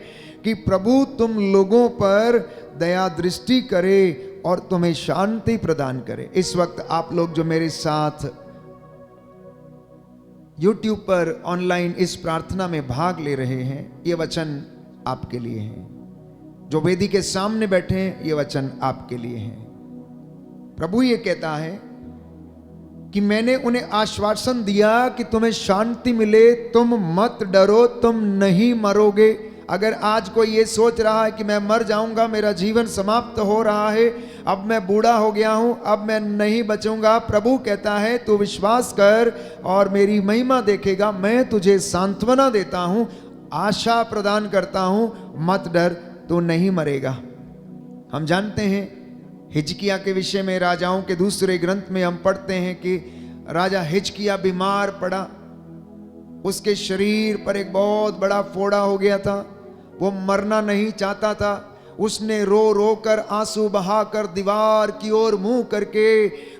कि प्रभु तुम लोगों पर दया दृष्टि करे और तुम्हें शांति प्रदान करे। इस वक्त आप लोग जो मेरे साथ YouTube पर ऑनलाइन इस प्रार्थना में भाग ले रहे हैं, ये वचन आपके लिए है। जो वेदी के सामने बैठे हैं, ये वचन आपके लिए है। प्रभु ये कहता है कि मैंने उन्हें आश्वासन दिया कि तुम्हें शांति मिले, तुम मत डरो, तुम नहीं मरोगे। अगर आज कोई ये सोच रहा है कि मैं मर जाऊंगा, मेरा जीवन समाप्त हो रहा है, अब मैं बूढ़ा हो गया हूं, अब मैं नहीं बचूंगा, प्रभु कहता है तू विश्वास कर और मेरी महिमा देखेगा। मैं तुझे सांत्वना देता हूं, आशा प्रदान करता हूं, मत डर, तू नहीं मरेगा। हम जानते हैं हिजकिया के विषय में, राजाओं के दूसरे ग्रंथ में हम पढ़ते हैं कि राजा हिजकिया बीमार पड़ा, उसके शरीर पर एक बहुत बड़ा फोड़ा हो गया था, वो मरना नहीं चाहता था। उसने रो रो कर, आंसू बहाकर, दीवार की ओर मुंह करके,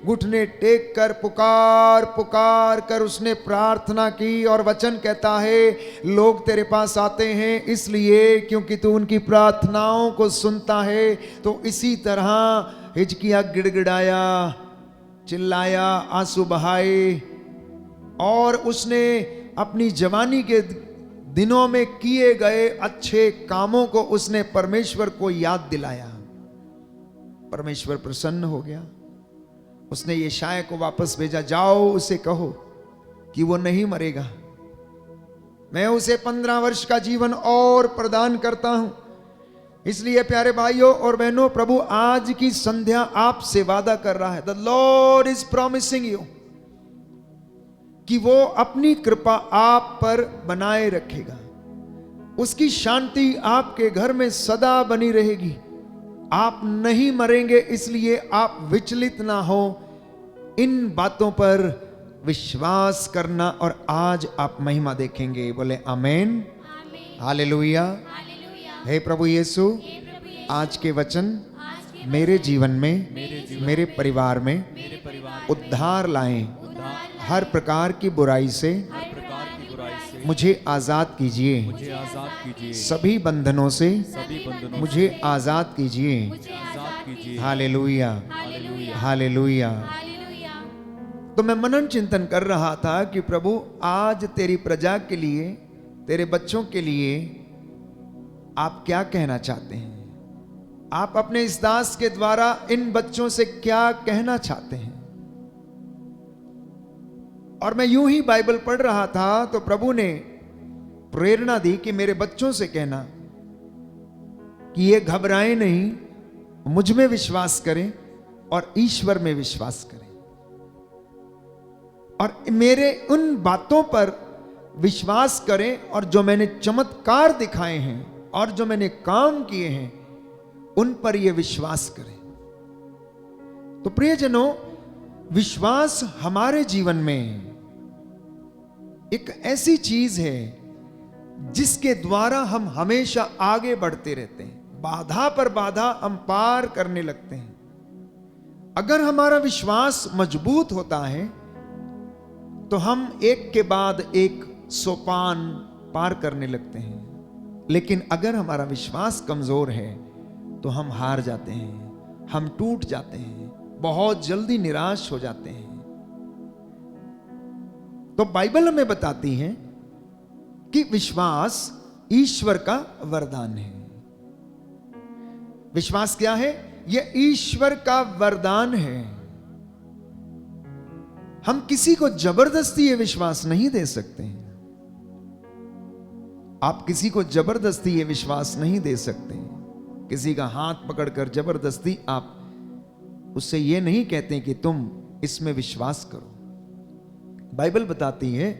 घुटने टेक कर, पुकार पुकार कर उसने प्रार्थना की। और वचन कहता है लोग तेरे पास आते हैं इसलिए क्योंकि तू उनकी प्रार्थनाओं को सुनता है। तो इसी तरह हिजकिया गिड़गिड़ाया, चिल्लाया, आंसू बहाए, और उसने अपनी जवानी के दिनों में किए गए अच्छे कामों को उसने परमेश्वर को याद दिलाया। परमेश्वर प्रसन्न हो गया। उसने यशायाह को वापस भेजा, जाओ उसे कहो कि वो नहीं मरेगा, मैं उसे 15 वर्ष का जीवन और प्रदान करता हूं। इसलिए प्यारे भाइयों और बहनों, प्रभु आज की संध्या आपसे वादा कर रहा है, the Lord is promising you, कि वो अपनी कृपा आप पर बनाए रखेगा। उसकी शांति आपके घर में सदा बनी रहेगी। आप नहीं मरेंगे, इसलिए आप विचलित ना हो। इन बातों पर विश्वास करना और आज आप महिमा देखेंगे। बोले आमीन, हालेलुया। हे प्रभु यीशु, आज के वचन मेरे जीवन में, मेरे परिवार में उद्धार लाएं। हर प्रकार की बुराई से मुझे आजाद कीजिए, सभी बंधनों से मुझे आजाद कीजिए। Hallelujah, hallelujah. तो मैं मनन चिंतन कर रहा था कि प्रभु आज तेरी प्रजा के लिए, तेरे बच्चों के लिए आप क्या कहना चाहते हैं? आप अपने इस दास के द्वारा इन बच्चों से क्या कहना चाहते हैं? और मैं यूं ही बाइबल पढ़ रहा था तो प्रभु ने प्रेरणा दी कि मेरे बच्चों से कहना कि ये घबराएं नहीं, मुझ में विश्वास करें और ईश्वर में विश्वास करें, और मेरे उन बातों पर विश्वास करें, और जो मैंने चमत्कार दिखाए हैं और जो मैंने काम किए हैं उन पर ये विश्वास करें। तो प्रियजनों, विश्वास हमारे जीवन में एक ऐसी चीज है जिसके द्वारा हम हमेशा आगे बढ़ते रहते हैं। बाधा पर बाधा हम पार करने लगते हैं। अगर हमारा विश्वास मजबूत होता है तो हम एक के बाद एक सोपान पार करने लगते हैं। लेकिन अगर हमारा विश्वास कमजोर है तो हम हार जाते हैं, हम टूट जाते हैं, बहुत जल्दी निराश हो जाते हैं। तो बाइबल हमें बताती है कि विश्वास ईश्वर का वरदान है। विश्वास क्या है? यह ईश्वर का वरदान है। हम किसी को जबरदस्ती ये विश्वास नहीं दे सकते हैं। आप किसी को जबरदस्ती ये विश्वास नहीं दे सकते। किसी का हाथ पकड़कर जबरदस्ती आप उससे ये नहीं कहते कि तुम इसमें विश्वास करो। बाइबल बताती है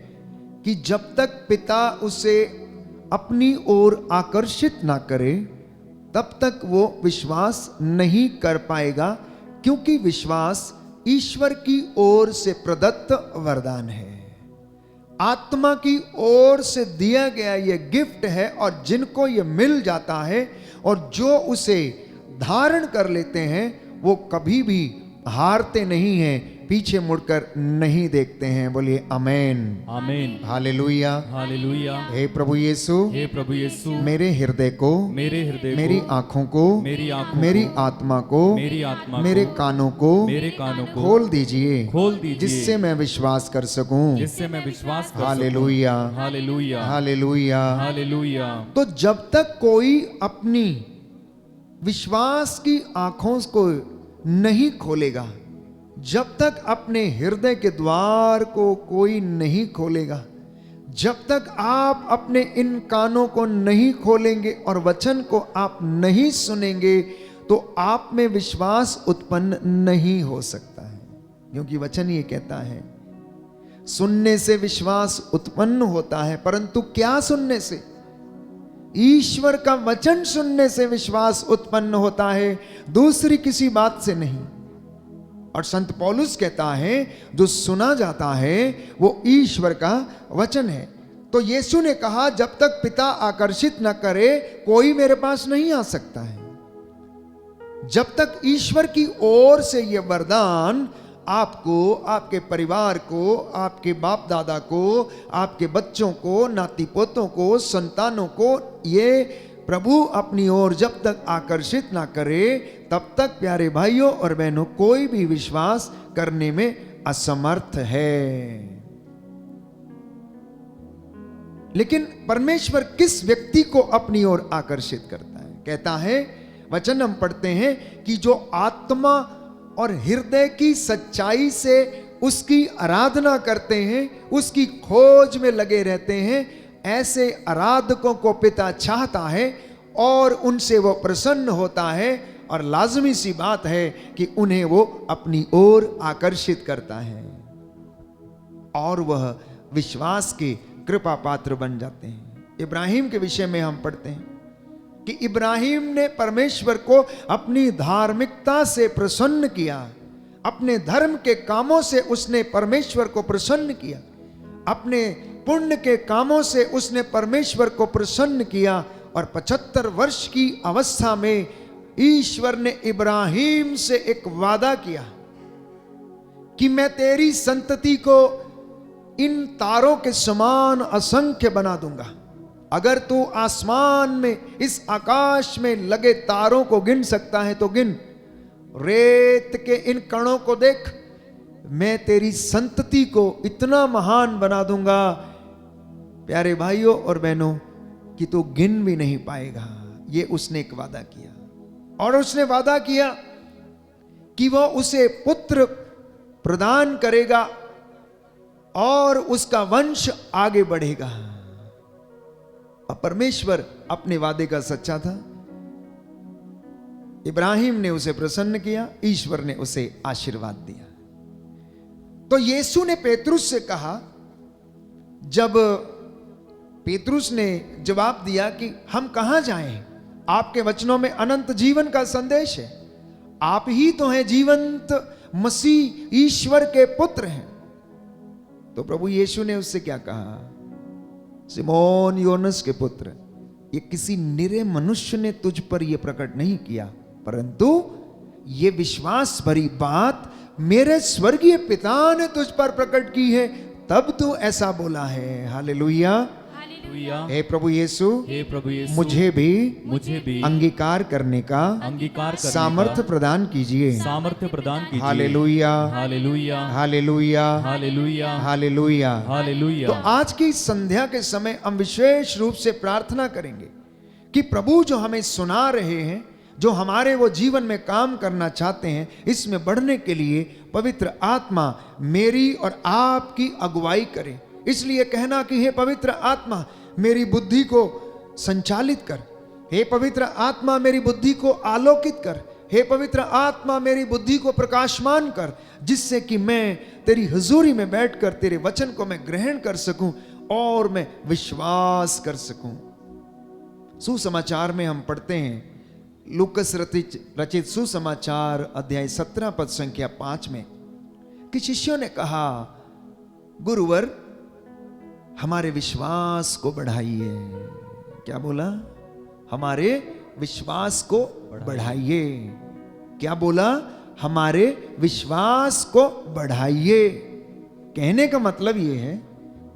कि जब तक पिता उसे अपनी ओर आकर्षित ना करे तब तक वो विश्वास नहीं कर पाएगा, क्योंकि विश्वास ईश्वर की ओर से प्रदत्त वरदान है, आत्मा की ओर से दिया गया यह गिफ्ट है। और जिनको यह मिल जाता है और जो उसे धारण कर लेते हैं वो कभी भी हारते नहीं हैं, पीछे मुड़कर नहीं देखते हैं। बोलिए आमेन, आमीन, हालेलुया, हालेलुया। हे प्रभु यीशु, हे प्रभु यीशु, मेरे हृदय को, मेरे हृदय मेरी को, आंखों को, मेरी आंखों मेरी को, आत्मा को, मेरी आत्मा मेरे को, कानों को, मेरे कानों को खोल दीजिए, खोल दीजिए, जिससे मैं विश्वास कर सकूं। जिससे मैं विश्वास कर सकूं। हालेलुया, हालेलुया, हालेलुया। हालेलुया। तो जब तक कोई अपनी विश्वास की आंखों को नहीं खोलेगा, जब तक अपने हृदय के द्वार को कोई नहीं खोलेगा, जब तक आप अपने इन कानों को नहीं खोलेंगे और वचन को आप नहीं सुनेंगे, तो आप में विश्वास उत्पन्न नहीं हो सकता है। क्योंकि वचन ये कहता है सुनने से विश्वास उत्पन्न होता है, परंतु क्या सुनने से? ईश्वर का वचन सुनने से विश्वास उत्पन्न होता है, दूसरी किसी बात से नहीं। और संत पौलुस कहता है जो सुना जाता है वो ईश्वर का वचन है। तो यीशु ने कहा जब तक पिता आकर्षित न करे कोई मेरे पास नहीं आ सकता है। जब तक ईश्वर की ओर से यह वरदान आपको, आपके परिवार को, आपके बाप दादा को, आपके बच्चों को, नाती पोतों को, संतानों को ये प्रभु अपनी ओर जब तक आकर्षित ना करे, तब तक प्यारे भाइयों और बहनों कोई भी विश्वास करने में असमर्थ है। लेकिन परमेश्वर किस व्यक्ति को अपनी ओर आकर्षित करता है? कहता है, वचन हम पढ़ते हैं कि जो आत्मा और हृदय की सच्चाई से उसकी आराधना करते हैं, उसकी खोज में लगे रहते हैं, ऐसे आराधकों को पिता चाहता है और उनसे वो प्रसन्न होता है। और लाजमी सी बात है कि उन्हें वो अपनी ओर आकर्षित करता है और वह विश्वास के कृपा पात्र बन जाते हैं। इब्राहिम के विषय में हम पढ़ते हैं कि इब्राहिम ने परमेश्वर को अपनी धार्मिकता से प्रसन्न किया, अपने धर्म के कामों से उसने परमेश्वर को प्रसन्न किया, अपने पुण्य के कामों से उसने परमेश्वर को प्रसन्न किया। और 75 वर्ष की अवस्था में ईश्वर ने इब्राहिम से एक वादा किया कि मैं तेरी संतति को इन तारों के समान असंख्य बना दूंगा। अगर तू आसमान में, इस आकाश में लगे तारों को गिन सकता है तो गिन, रेत के इन कणों को देख, मैं तेरी संतति को इतना महान बना दूंगा प्यारे भाइयों और बहनों कि तू गिन भी नहीं पाएगा। ये उसने एक वादा किया। और उसने वादा किया कि वह उसे पुत्र प्रदान करेगा और उसका वंश आगे बढ़ेगा। और परमेश्वर अपने वादे का सच्चा था। इब्राहिम ने उसे प्रसन्न किया, ईश्वर ने उसे आशीर्वाद दिया। तो यीशु ने पेतरुस से कहा, जब पेतरुस ने जवाब दिया कि हम कहां जाएं, आपके वचनों में अनंत जीवन का संदेश है, आप ही तो हैं जीवंत मसीह ईश्वर के पुत्र हैं। तो प्रभु यीशु ने उससे क्या कहा? सिमोन योनस के पुत्र, ये किसी निरे मनुष्य ने तुझ पर यह प्रकट नहीं किया, परंतु ये विश्वास भरी बात मेरे स्वर्गीय पिता ने तुझ पर प्रकट की है, तब तू ऐसा बोला है। हालेलुया। हालेलुया। हे प्रभु यीशु, हे प्रभु यीशु, मुझे भी अंगीकार करने का सामर्थ्य प्रदान कीजिए। सामर्थ्य प्रदान कीजिए। हालेलुया, हालेलुया, हालेलुया, हालेलुया, हालेलुया, हालेलुया। तो आज की संध्या के समय हम विशेष रूप से प्रार्थना करेंगे कि प्रभु जो हमें सुना रहे हैं, जो हमारे वो जीवन में काम करना चाहते हैं, इसमें बढ़ने के लिए पवित्र आत्मा मेरी और आपकी अगुवाई करे। इसलिए कहना कि हे पवित्र आत्मा मेरी बुद्धि को संचालित कर, हे पवित्र आत्मा मेरी बुद्धि को आलोकित कर, हे पवित्र आत्मा मेरी बुद्धि को प्रकाशमान कर, जिससे कि मैं तेरी हुजूरी में बैठकर तेरे वचन को मैं ग्रहण कर सकूं और मैं विश्वास कर सकूं। सुसमाचार में हम पढ़ते हैं, लूकस रचित सुसमाचार अध्याय 17 पद संख्या 5 में, कि शिष्यों ने कहा, गुरुवर हमारे विश्वास को बढ़ाइए। क्या बोला? हमारे विश्वास को बढ़ाइए। क्या बोला? हमारे विश्वास को बढ़ाइए। कहने का मतलब यह है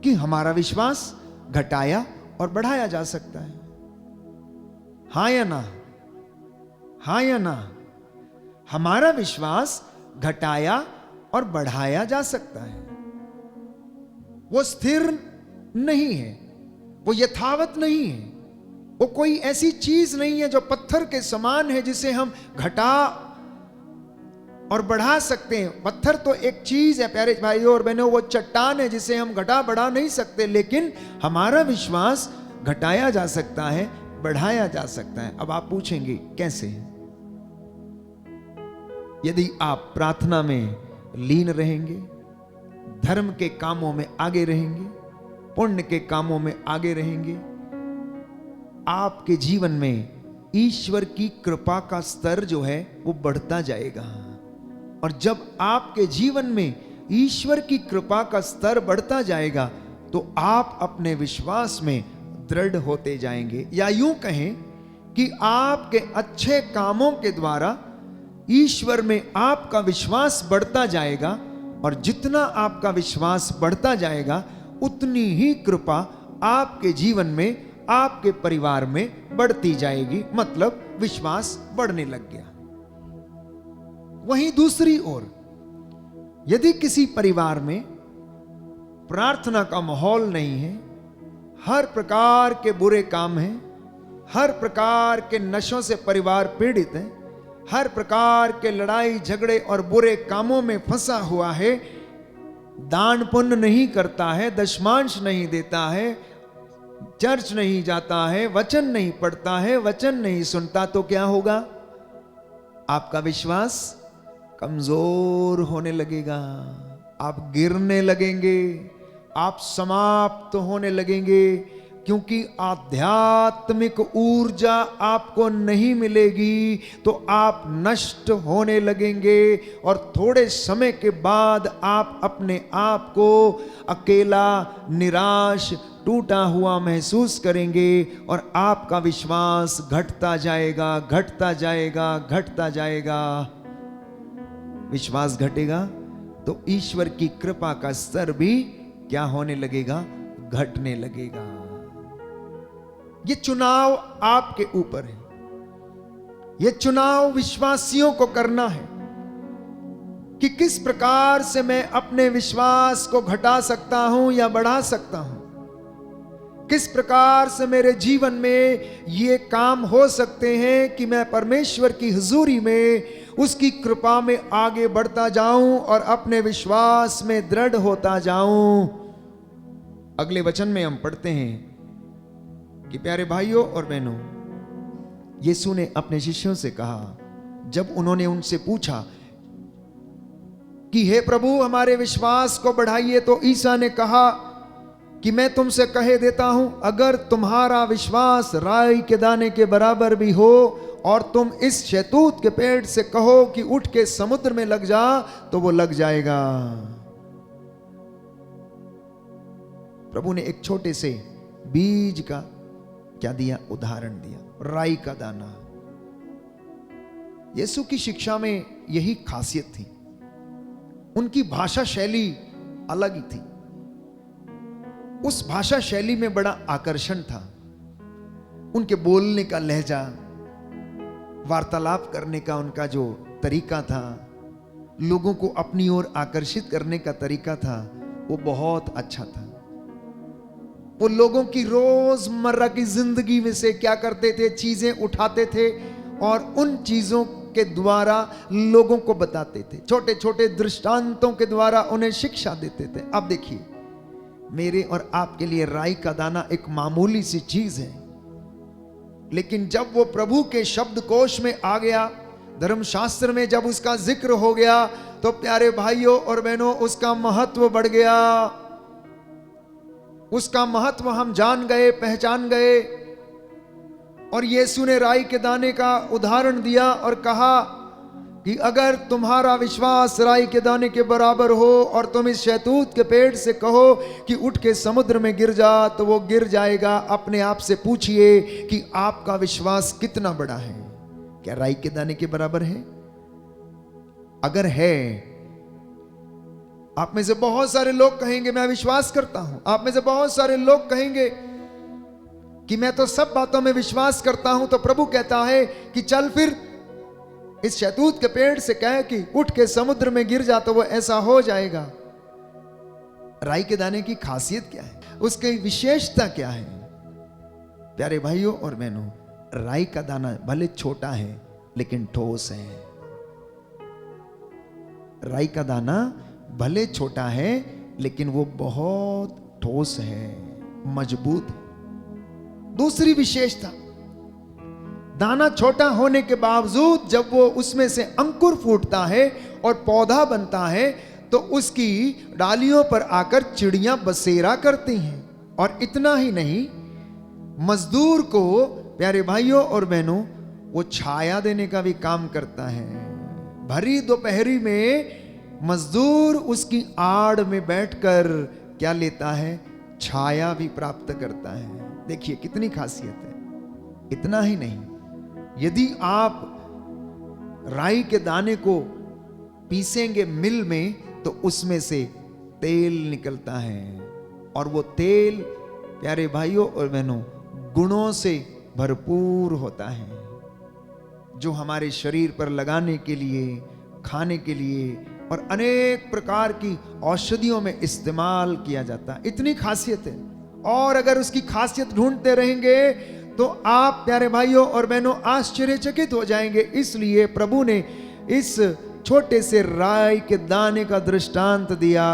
कि हमारा विश्वास घटाया और बढ़ाया जा सकता है। हाँ या ना? हाँ या ना? हमारा विश्वास घटाया और बढ़ाया जा सकता है। वो स्थिर नहीं है, वो यथावत नहीं है, वो कोई ऐसी चीज नहीं है जो पत्थर के समान है जिसे हम घटा और बढ़ा सकते हैं। पत्थर तो एक चीज है प्यारे भाइयों और बहनों, वो चट्टान है जिसे हम घटा बढ़ा नहीं सकते, लेकिन हमारा विश्वास घटाया जा सकता है, बढ़ाया जा सकता है। अब आप पूछेंगे कैसे? यदि आप प्रार्थना में लीन रहेंगे, धर्म के कामों में आगे रहेंगे, पुण्य के कामों में आगे रहेंगे, आपके जीवन में ईश्वर की कृपा का स्तर जो है वो बढ़ता जाएगा। और जब आपके जीवन में ईश्वर की कृपा का स्तर बढ़ता जाएगा तो आप अपने विश्वास में दृढ़ होते जाएंगे। या यूं कहें कि आपके अच्छे कामों के द्वारा ईश्वर में आपका विश्वास बढ़ता जाएगा, और जितना आपका विश्वास बढ़ता जाएगा उतनी ही कृपा आपके जीवन में, आपके परिवार में बढ़ती जाएगी। मतलब विश्वास बढ़ने लग गया। वहीं दूसरी ओर यदि किसी परिवार में प्रार्थना का माहौल नहीं है, हर प्रकार के बुरे काम हैं, हर प्रकार के नशों से परिवार पीड़ित है, हर प्रकार के लड़ाई झगड़े और बुरे कामों में फंसा हुआ है, दान पुण्य नहीं करता है, दशमांश नहीं देता है, चर्च नहीं जाता है, वचन नहीं पढ़ता है, वचन नहीं सुनता, तो क्या होगा? आपका विश्वास कमजोर होने लगेगा, आप गिरने लगेंगे, आप समाप्त होने लगेंगे, क्योंकि आध्यात्मिक ऊर्जा आपको नहीं मिलेगी तो आप नष्ट होने लगेंगे, और थोड़े समय के बाद आप अपने आप को अकेला, निराश, टूटा हुआ महसूस करेंगे, और आपका विश्वास घटता जाएगा, घटता जाएगा, घटता जाएगा। विश्वास घटेगा तो ईश्वर की कृपा का स्तर भी क्या होने लगेगा? घटने लगेगा। ये चुनाव आपके ऊपर है। ये चुनाव विश्वासियों को करना है कि किस प्रकार से मैं अपने विश्वास को घटा सकता हूं या बढ़ा सकता हूं, किस प्रकार से मेरे जीवन में ये काम हो सकते हैं कि मैं परमेश्वर की हुजूरी में, उसकी कृपा में आगे बढ़ता जाऊं और अपने विश्वास में दृढ़ होता जाऊं। अगले वचन में हम पढ़ते हैं कि प्यारे भाइयों और बहनों, यीशु ने अपने शिष्यों से कहा, जब उन्होंने उनसे पूछा कि हे प्रभु हमारे विश्वास को बढ़ाइए, तो ईसा ने कहा कि मैं तुमसे कहे देता हूं, अगर तुम्हारा विश्वास राई के दाने के बराबर भी हो और तुम इस शहतूत के पेड़ से कहो कि उठ के समुद्र में लग जा, तो वो लग जाएगा। प्रभु ने एक छोटे से बीज का क्या दिया? उदाहरण दिया, राई का दाना। यीशु की शिक्षा में यही खासियत थी। उनकी भाषा शैली अलग ही थी। उस भाषा शैली में बड़ा आकर्षण था। उनके बोलने का लहजा, वार्तालाप करने का उनका जो तरीका था, लोगों को अपनी ओर आकर्षित करने का तरीका था, वो बहुत अच्छा था। वो लोगों की रोजमर्रा की जिंदगी में से क्या करते थे? चीजें उठाते थे और उन चीजों के द्वारा लोगों को बताते थे। छोटे छोटे दृष्टांतों के द्वारा उन्हें शिक्षा देते थे। अब देखिए, मेरे और आपके लिए राई का दाना एक मामूली सी चीज है, लेकिन जब वो प्रभु के शब्दकोश में आ गया, धर्मशास्त्र में जब उसका जिक्र हो गया, तो प्यारे भाइयों और बहनों, उसका महत्व बढ़ गया। उसका महत्व हम जान गए, पहचान गए। और यीशु ने राई के दाने का उदाहरण दिया और कहा कि अगर तुम्हारा विश्वास राई के दाने के बराबर हो और तुम इस शहतूत के पेड़ से कहो कि उठ के समुद्र में गिर जा, तो वो गिर जाएगा। अपने आप से पूछिए कि आपका विश्वास कितना बड़ा है? क्या राई के दाने के बराबर है? अगर है, आप में से बहुत सारे लोग कहेंगे मैं विश्वास करता हूं। आप में से बहुत सारे लोग कहेंगे कि मैं तो सब बातों में विश्वास करता हूं। तो प्रभु कहता है कि चल फिर इस शहतूत के पेड़ से कहे कि उठ के समुद्र में गिर जा, तो वो ऐसा हो जाएगा। राई के दाने की खासियत क्या है? उसकी विशेषता क्या है? प्यारे भाइयों और बहनों, राई का दाना भले छोटा है लेकिन ठोस है। राई का दाना भले छोटा है लेकिन वो बहुत ठोस है, मजबूत है। दूसरी विशेषता, दाना छोटा होने के बावजूद जब वो उसमें से अंकुर फूटता है और पौधा बनता है, तो उसकी डालियों पर आकर चिड़ियां बसेरा करती हैं। और इतना ही नहीं, मजदूर को, प्यारे भाइयों और बहनों, वो छाया देने का भी काम करता है। भरी दोपहरी में मजदूर उसकी आड़ में बैठकर क्या लेता है? छाया भी प्राप्त करता है। देखिए कितनी खासियत है। इतना ही नहीं, यदि आप राई के दाने को पीसेंगे मिल में, तो उसमें से तेल निकलता है। और वो तेल, प्यारे भाइयों और बहनों, गुणों से भरपूर होता है, जो हमारे शरीर पर लगाने के लिए, खाने के लिए और अनेक प्रकार की औषधियों में इस्तेमाल किया जाता है। इतनी खासियत है। और अगर उसकी खासियत ढूंढते रहेंगे तो आप, प्यारे भाइयों और बहनों, आश्चर्यचकित हो जाएंगे। इसलिए प्रभु ने इस छोटे से राई के दाने का दृष्टांत दिया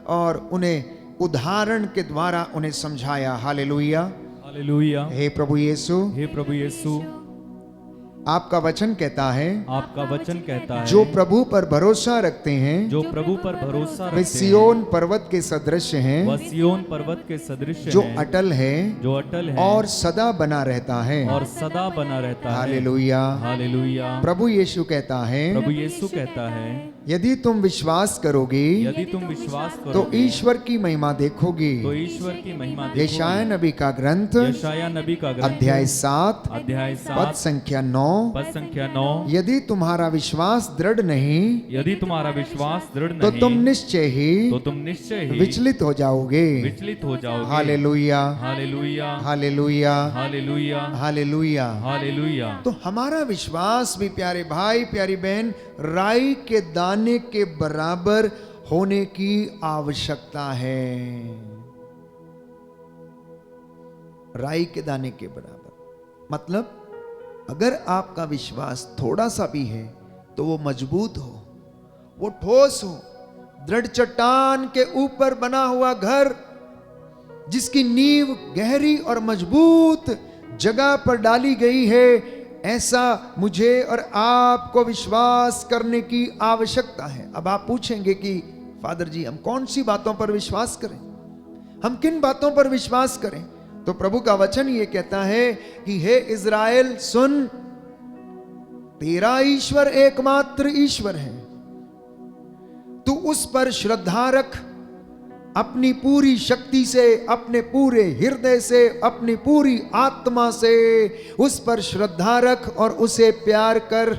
और उन्हें उदाहरण के द्वारा उन्हें समझाया। Hallelujah, hallelujah. हे प्रभु यीशु, हे प्रभु यीशु, आपका वचन कहता है, आपका वचन कहता है, जो प्रभु पर भरोसा रखते हैं, जो प्रभु पर भरोसा वे रखते सियोन पर्वत के सदृश हैं, वह सियोन पर्वत के सदृश जो है, अटल है जो अटल है और सदा बना रहता है। और सदा बना रहता है। हालेलुया। हालेलुया। प्रभु यीशु कहता है, प्रभु यीशु कहता है, यदि तुम विश्वास करोगे यदि तुम विश्वास तो करोगे ईश्वर की महिमा देखोगे। तो ईश्वर की महिमा देखोगे। यशाया नबी का ग्रंथ यशाया नबी का ग्रंथ अध्याय 7 अध्याय पद 7 संख्या 9, पद संख्या 9, यदि तुम्हारा विश्वास दृढ़ नहीं यदि तुम्हारा विश्वास दृढ़ तो नहीं तुम निश्चय ही तो तुम निश्चय ही विचलित हो जाओगे। विचलित हो जाओगे। हालेलुया, हालेलुया। हालेलुया, हालेलुया। हालेलुया। हालेलुया। तो हमारा विश्वास भी, प्यारे भाई प्यारी बहन, राई के दाने के बराबर होने की आवश्यकता है। राई के दाने के बराबर मतलब, अगर आपका विश्वास थोड़ा सा भी है तो वो मजबूत हो, वो ठोस हो। दृढ़ चट्टान के ऊपर बना हुआ घर, जिसकी नींव गहरी और मजबूत जगह पर डाली गई है, ऐसा मुझे और आपको विश्वास करने की आवश्यकता है। अब आप पूछेंगे कि फादर जी, हम कौन सी बातों पर विश्वास करें, हम किन बातों पर विश्वास करें? तो प्रभु का वचन ये कहता है कि हे इज़राइल सुन, तेरा ईश्वर एकमात्र ईश्वर है, तू उस पर श्रद्धा रख, अपनी पूरी शक्ति से, अपने पूरे हृदय से, अपनी पूरी आत्मा से उस पर श्रद्धा रख और उसे प्यार कर।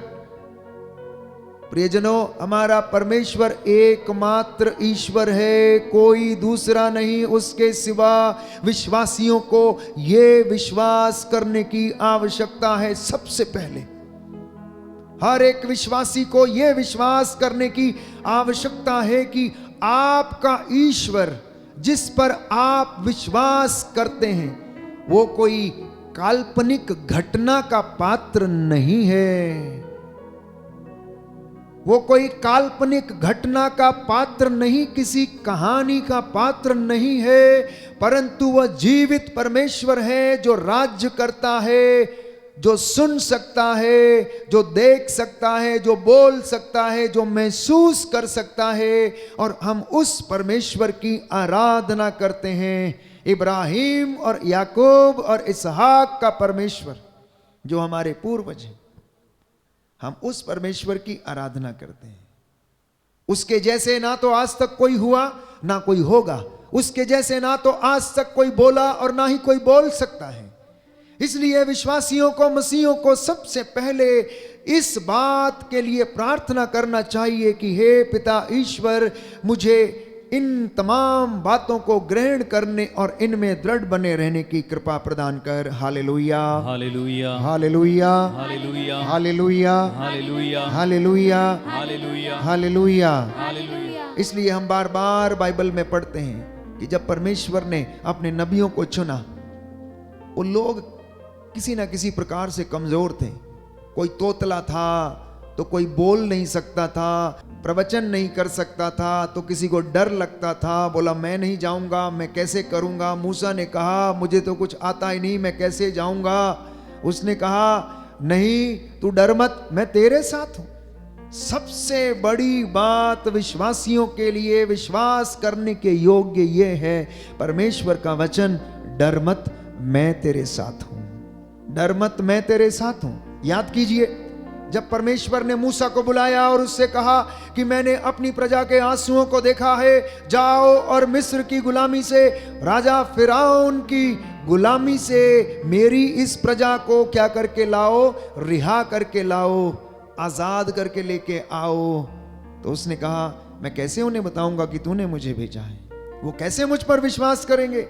प्रियजनों, हमारा परमेश्वर एकमात्र ईश्वर है, कोई दूसरा नहीं। उसके सिवा विश्वासियों को यह विश्वास करने की आवश्यकता है। सबसे पहले हर एक विश्वासी को यह विश्वास करने की आवश्यकता है कि आपका ईश्वर जिस पर आप विश्वास करते हैं वो कोई काल्पनिक घटना का पात्र नहीं है, वो कोई काल्पनिक घटना का पात्र नहीं, किसी कहानी का पात्र नहीं है, परंतु वह जीवित परमेश्वर है जो राज्य करता है, जो सुन सकता है, जो देख सकता है, जो बोल सकता है, जो महसूस कर सकता है। और हम उस परमेश्वर की आराधना करते हैं, इब्राहिम और याकूब और इसहाक का परमेश्वर जो हमारे पूर्वज हैं। हम उस परमेश्वर की आराधना करते हैं। उसके जैसे ना तो आज तक कोई हुआ ना कोई होगा, उसके जैसे ना तो आज तक कोई बोला और ना ही कोई बोल सकता है। इसलिए विश्वासियों को, मसीहियों को सबसे पहले इस बात के लिए प्रार्थना करना चाहिए कि हे पिता ईश्वर, मुझे इन तमाम बातों को ग्रहण करने और इनमें दृढ़ बने रहने की कृपा प्रदान कर। हालेलुया, हालेलुया, हालेलुया, हालेलुया, हालेलुया, हालेलुया, हालेलुया, हालेलुया, हालेलुया। हालेलुया। इसलिए हम बार बार बाइबल में पढ़ते हैं कि जब परमेश्वर ने अपने नबियों को चुना, वो लोग किसी ना किसी प्रकार से कमजोर थे। कोई तोतला था तो कोई बोल नहीं सकता था, प्रवचन नहीं कर सकता था, तो किसी को डर लगता था, बोला मैं नहीं जाऊंगा, मैं कैसे करूंगा। मूसा ने कहा मुझे तो कुछ आता ही नहीं, मैं कैसे जाऊंगा। उसने कहा नहीं, तू डर मत, मैं तेरे साथ हूं। सबसे बड़ी बात विश्वासियों के लिए विश्वास करने के योग्य ये है परमेश्वर का वचन, डर मत मैं तेरे साथ हूं, डर मत मैं तेरे साथ हूं। याद कीजिए, जब परमेश्वर ने मूसा को बुलाया और उससे कहा कि मैंने अपनी प्रजा के आंसुओं को देखा है, जाओ और मिस्र की गुलामी से, राजा फिरौन की गुलामी से मेरी इस प्रजा को क्या करके लाओ, रिहा करके लाओ, आजाद करके लेके आओ। तो उसने कहा मैं कैसे उन्हें बताऊंगा कि तूने मुझे भेजा है, वो कैसे मुझ पर विश्वास करेंगे।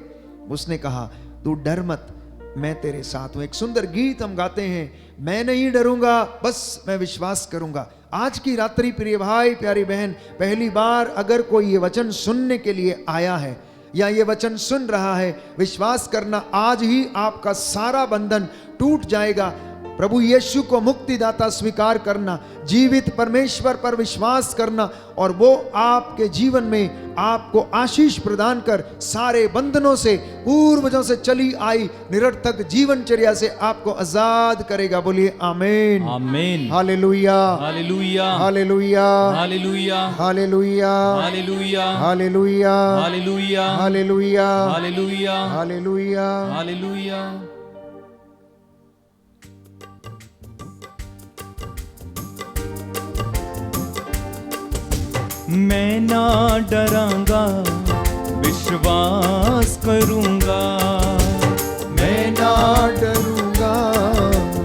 उसने कहा तू डर मत मैं तेरे साथ हूं। एक सुंदर गीत हम गाते हैं, मैं नहीं डरूंगा बस मैं विश्वास करूंगा। आज की रात्रि प्रिय भाई प्यारी बहन, पहली बार अगर कोई ये वचन सुनने के लिए आया है या ये वचन सुन रहा है, विश्वास करना आज ही आपका सारा बंधन टूट जाएगा। प्रभु यीशु को मुक्तिदाता स्वीकार करना, जीवित परमेश्वर पर विश्वास करना, और वो आपके जीवन में आपको आशीष प्रदान कर सारे बंधनों से, पूर्वजों से चली आई निरर्थक जीवनचर्या से आपको आजाद करेगा। बोलिए आमीन, आमीन, हालेलुया, हालेलुया, हालेलुया, हालेलुया, हालेलुया, हालेलुया, हालेलुया, हालेलुया, हालेलुया, हालेलुया, हालेलुया। हालेलुया। मैं ना डरांगा विश्वास करूंगा, मैं ना डरूंगा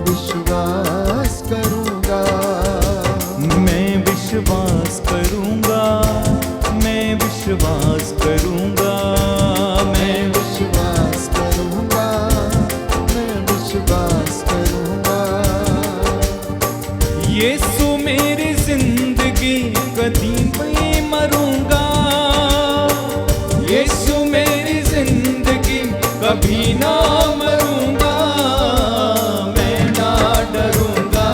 विश्वास करूंगा, मैं विश्वास करूंगा, मैं विश्वास करूंगा, मैं विश्वास करूंगा, मैं विश्वास करूंगा। यीशु मेरी जिंदगी कभी नहीं मरूंगा, यीशु मेरी जिंदगी कभी ना मरूंगा, मैं ना डरूंगा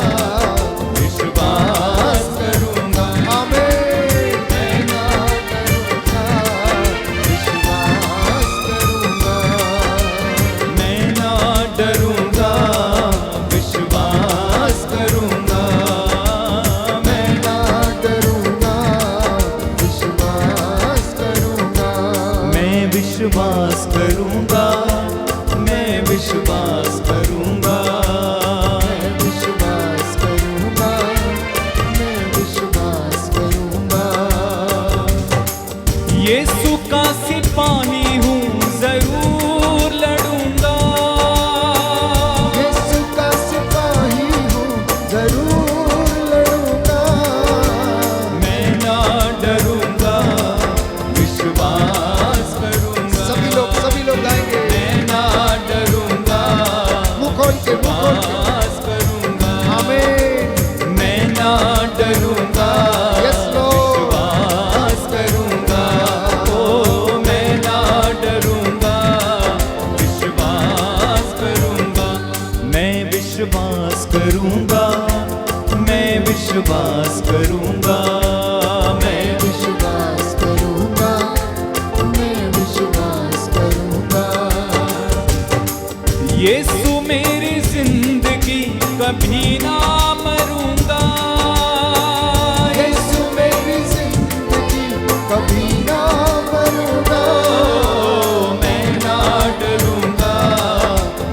विश्वास करूंगा, आमीन। मैं ना डरूंगा विश्वास करूंगा, मैं ना डरूंगा विश्वास करूंगा, मैं ना डरूंगा करूंगा, मैं विश्वास करूंगा, मैं विश्वास करूंगा, मैं विश्वास करूंगा। यीशु मेरी जिंदगी कभी ना मरूंगा, यीशु मेरी जिंदगी कभी ना मरूंगा। मैं ना डरूंगा,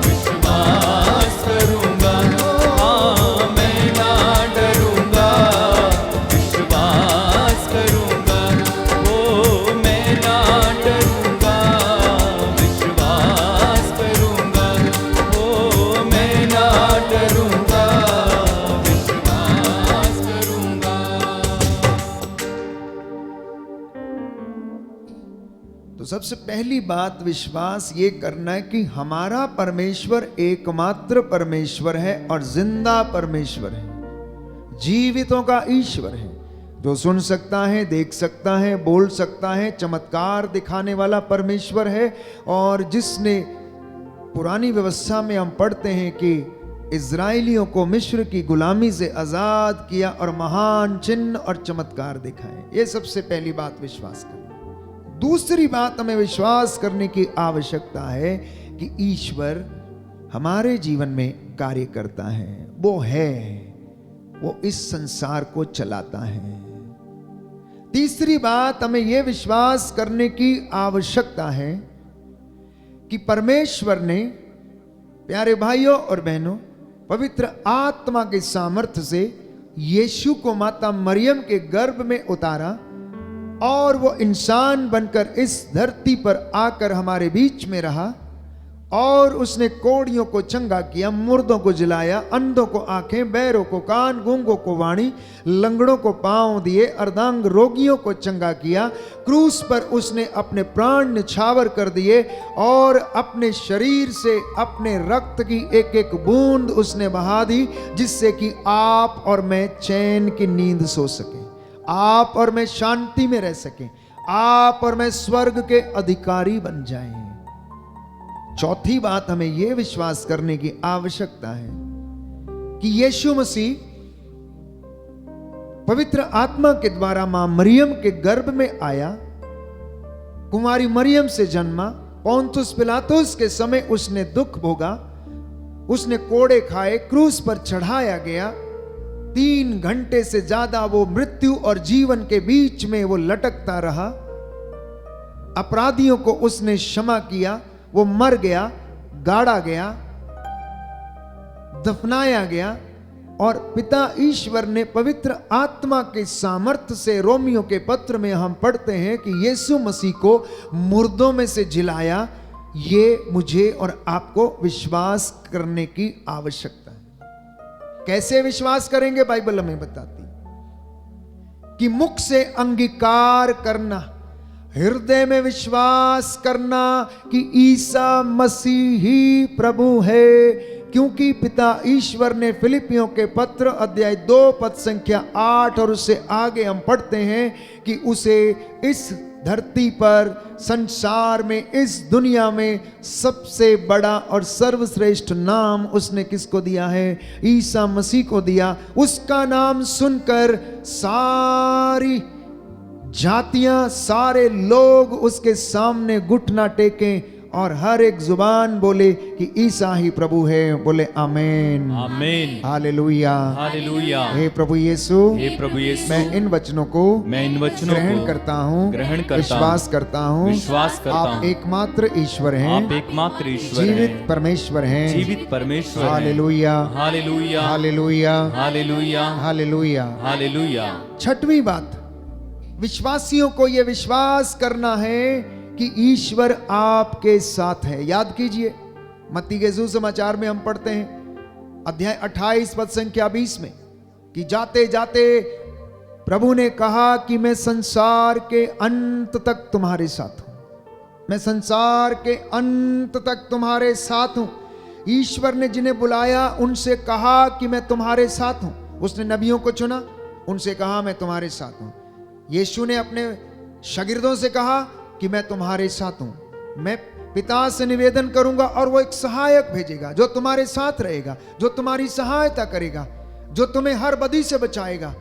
विश्वास करूंगा, हाँ मैं ना डरूंगा, विश्वास करूंगा, ओ मैं ना डरूंगा, विश्वास करूंगा, ओ मैं ना डरूंगा, विश्वास करूंगा। तो सबसे पहली बात विश्वास ये करना है कि हमारा परमेश्वर एकमात्र परमेश्वर है और जिंदा परमेश्वर है, जीवितों का ईश्वर है, जो सुन सकता है, देख सकता है, बोल सकता है, चमत्कार दिखाने वाला परमेश्वर है। और जिसने पुरानी व्यवस्था में हम पढ़ते हैं कि इजराइलियों को मिस्र की गुलामी से आजाद किया और महान चिन्ह और चमत्कार दिखाए। ये सबसे पहली बात विश्वास करना। दूसरी बात हमें विश्वास करने की आवश्यकता है कि ईश्वर हमारे जीवन में कार्य करता है, वो है, वो इस संसार को चलाता है। तीसरी बात हमें यह विश्वास करने की आवश्यकता है कि परमेश्वर ने, प्यारे भाइयों और बहनों, पवित्र आत्मा के सामर्थ्य से यीशु को माता मरियम के गर्भ में उतारा और वो इंसान बनकर इस धरती पर आकर हमारे बीच में रहा और उसने कोढ़ियों को चंगा किया, मुर्दों को जिलाया, अंधों को आंखें, बहरों को कान, गूंगों को वाणी, लंगड़ों को पांव दिए, अर्धांग रोगियों को चंगा किया। क्रूस पर उसने अपने प्राण निछावर कर दिए और अपने शरीर से अपने रक्त की एक एक बूंद उसने बहा दी, जिससे कि आप और मैं चैन की नींद सो सके, आप और मैं शांति में रह सकें, आप और मैं स्वर्ग के अधिकारी बन जाएं। चौथी बात हमें यह विश्वास करने की आवश्यकता है कि यीशु मसीह पवित्र आत्मा के द्वारा मां मरियम के गर्भ में आया, कुमारी मरियम से जन्मा, पोंतुस पिलातुस के समय उसने दुख भोगा, उसने कोड़े खाए, क्रूस पर चढ़ाया गया, 3 घंटे से ज्यादा वो मृत्यु और जीवन के बीच में वो लटकता रहा, अपराधियों को उसने क्षमा किया, वो मर गया, गाड़ा गया, दफनाया गया और पिता ईश्वर ने पवित्र आत्मा के सामर्थ्य से, रोमियो के पत्र में हम पढ़ते हैं कि यीशु मसीह को मुर्दों में से जिलाया। ये मुझे और आपको विश्वास करने की आवश्यकता है। कैसे विश्वास करेंगे? बाइबल हमें बताती कि मुख से अंगीकार करना, हृदय में विश्वास करना कि ईसा मसीह ही प्रभु है, क्योंकि पिता ईश्वर ने फिलिपियों के पत्र अध्याय 2 पद संख्या 8 और उससे आगे हम पढ़ते हैं कि उसे इस धरती पर, संसार में, इस दुनिया में सबसे बड़ा और सर्वश्रेष्ठ नाम उसने किसको दिया है? ईसा मसीह को दिया। उसका नाम सुनकर सारी जातियां, सारे लोग उसके सामने घुटना टेकें और हर एक जुबान बोले कि ईसा ही प्रभु है। बोले आमीन, आमीन, हालेलुया, हालेलुया। हे प्रभु यीशु, हे प्रभु यीशु, मैं इन वचनों को ग्रहण करता हूँ, विश्वास करता हूँ, आप एकमात्र ईश्वर हैं, आप एकमात्र ईश्वर जीवित हैं, परमेश्वर हैं, जीवित परमेश्वर हैं। हालेलुया, हालेलुया, हालेलुया, हालेलुया, हालेलुया। हालेलुया। छठवीं बात, विश्वासियों को यह विश्वास करना है कि ईश्वर आपके साथ है। याद कीजिए, मत्ती के सुसमाचार में हम पढ़ते हैं अध्याय 28 पद संख्या 20 में कि जाते जाते प्रभु ने कहा कि मैं संसार के अंत तक तुम्हारे साथ हूं, मैं संसार के अंत तक तुम्हारे साथ हूं। ईश्वर ने जिन्हें बुलाया उनसे कहा कि मैं तुम्हारे साथ हूं। उसने नबियों को चुना, उनसे कहा मैं तुम्हारे साथ हूं। यीशु ने अपने शागिर्दों से कहा कि मैं तुम्हारे साथ हूं। मैं पिता से निवेदन करूंगा और वो एक सहायक भेजेगा जो तुम्हारे साथ रहेगा, जो तुम्हारी सहायता करेगा, जो तुम्हें हर बदी से बचाएगा।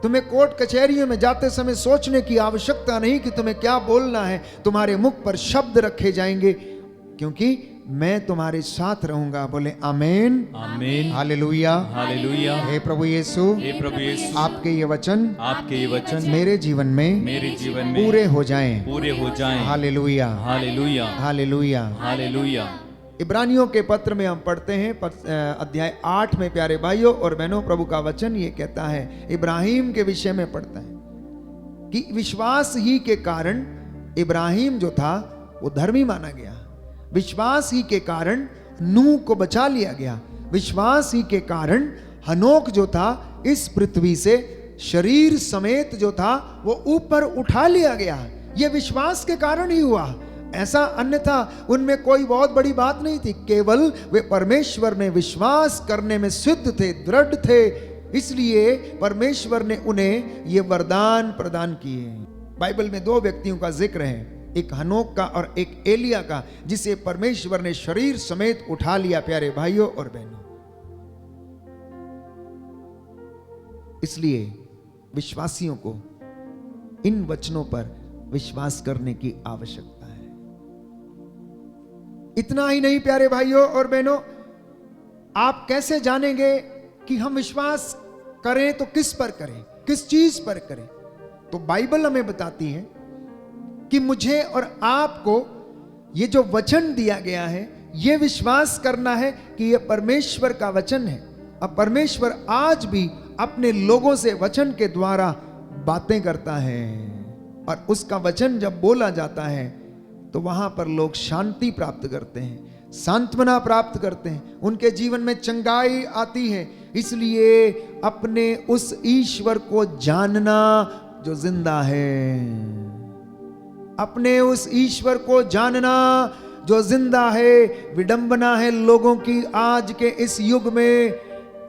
तुम्हें कोर्ट कचहरियों में जाते समय सोचने की आवश्यकता नहीं कि तुम्हें क्या बोलना है, तुम्हारे मुख पर शब्द रखे जाएंगे क्योंकि मैं तुम्हारे साथ रहूंगा। बोले आमीन, आमीन, हालेलुया, हालेलुया। हे प्रभु यीशु, हे प्रभु यीशु, आपके ये वचन आपके ये वचन मेरे जीवन में मेरे जीवन में पूरे हो जाएं। पूरे हो जाएं। हालेलुया, हालेलुया, हालेलुया। हालेलुया। इब्रानियों के पत्र में हम पढ़ते हैं अध्याय 8 में प्यारे भाइयों और बहनों, प्रभु का वचन ये कहता है, इब्राहिम के विषय में पढ़ता है कि विश्वास ही के कारण इब्राहिम जो था वो धर्मी माना गया। विश्वास ही के कारण नूह को बचा लिया गया। विश्वास ही के कारण हनोक जो था इस पृथ्वी से शरीर समेत जो था वो ऊपर उठा लिया गया। ये विश्वास के कारण ही हुआ, ऐसा अन्यथा उनमें कोई बहुत बड़ी बात नहीं थी। केवल वे परमेश्वर में विश्वास करने में सिद्ध थे, दृढ़ थे, इसलिए परमेश्वर ने उन्हें ये वरदान प्रदान किए। बाइबल में 2 व्यक्तियों का जिक्र है, एक हनोक का और एक एलिया का, जिसे परमेश्वर ने शरीर समेत उठा लिया प्यारे भाइयों और बहनों। इसलिए विश्वासियों को इन वचनों पर विश्वास करने की आवश्यकता है। इतना ही नहीं प्यारे भाइयों और बहनों, आप कैसे जानेंगे कि हम विश्वास करें तो किस पर करें, किस चीज पर करें? तो बाइबल हमें बताती है कि मुझे और आपको ये जो वचन दिया गया है, ये विश्वास करना है कि ये परमेश्वर का वचन है। अब परमेश्वर आज भी अपने लोगों से वचन के द्वारा बातें करता है और उसका वचन जब बोला जाता है तो वहां पर लोग शांति प्राप्त करते हैं, सांत्वना प्राप्त करते हैं, उनके जीवन में चंगाई आती है। इसलिए अपने उस ईश्वर को जानना जो जिंदा है, अपने उस ईश्वर को जानना जो जिंदा है। विडंबना है लोगों की आज के इस युग में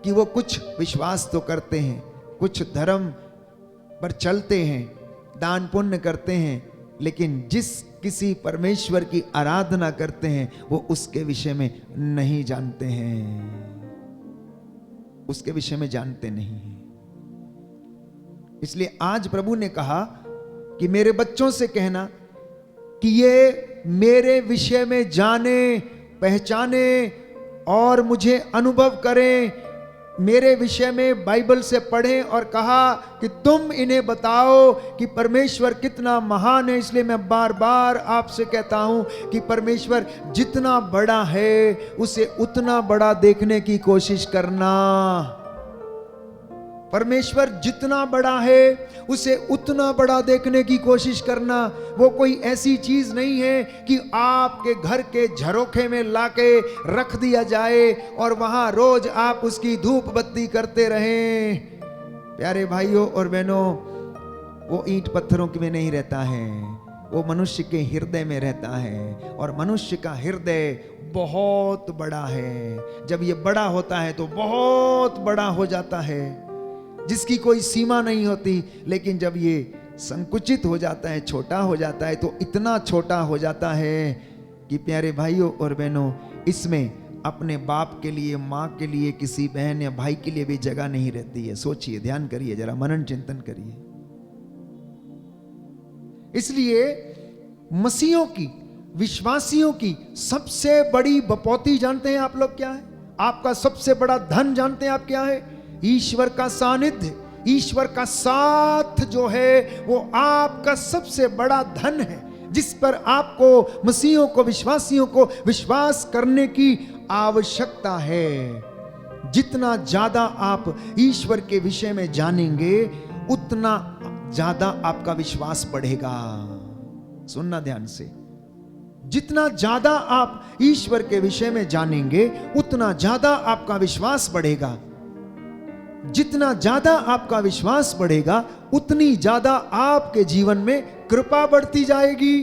कि वो कुछ विश्वास तो करते हैं, कुछ धर्म पर चलते हैं, दान पुण्य करते हैं, लेकिन जिस किसी परमेश्वर की आराधना करते हैं वो उसके विषय में नहीं जानते हैं, उसके विषय में जानते नहीं हैं। इसलिए आज प्रभु ने कहा कि मेरे बच्चों से कहना कि ये मेरे विषय में जाने, पहचाने और मुझे अनुभव करें, मेरे विषय में बाइबल से पढ़ें। और कहा कि तुम इन्हें बताओ कि परमेश्वर कितना महान है। इसलिए मैं बार बार आपसे कहता हूं कि परमेश्वर जितना बड़ा है उसे उतना बड़ा देखने की कोशिश करना। परमेश्वर जितना बड़ा है उसे उतना बड़ा देखने की कोशिश करना। वो कोई ऐसी चीज नहीं है कि आपके घर के झरोखे में लाके रख दिया जाए और वहां रोज आप उसकी धूप बत्ती करते रहें। प्यारे भाइयों और बहनों, वो ईंट पत्थरों में नहीं रहता है, वो मनुष्य के हृदय में रहता है। और मनुष्य का हृदय बहुत बड़ा है। जब ये बड़ा होता है तो बहुत बड़ा हो जाता है, जिसकी कोई सीमा नहीं होती। लेकिन जब ये संकुचित हो जाता है, छोटा हो जाता है, तो इतना छोटा हो जाता है कि प्यारे भाइयों और बहनों, इसमें अपने बाप के लिए, माँ के लिए, किसी बहन या भाई के लिए भी जगह नहीं रहती है। सोचिए, ध्यान करिए, जरा मनन चिंतन करिए। इसलिए मसीहों की, विश्वासियों की सबसे बड़ी बपौती जानते हैं आप लोग क्या है? आपका सबसे बड़ा धन जानते हैं आप क्या है? ईश्वर का सानिध्य, ईश्वर का साथ जो है वो आपका सबसे बड़ा धन है, जिस पर आपको, मसीहों को, विश्वासियों को विश्वास करने की आवश्यकता है। जितना ज्यादा आप ईश्वर के विषय में जानेंगे उतना ज्यादा आपका विश्वास बढ़ेगा। सुनना ध्यान से, जितना ज्यादा आप ईश्वर के विषय में जानेंगे उतना ज्यादा आपका विश्वास बढ़ेगा। जितना ज्यादा आपका विश्वास बढ़ेगा उतनी ज्यादा आपके जीवन में कृपा बढ़ती जाएगी।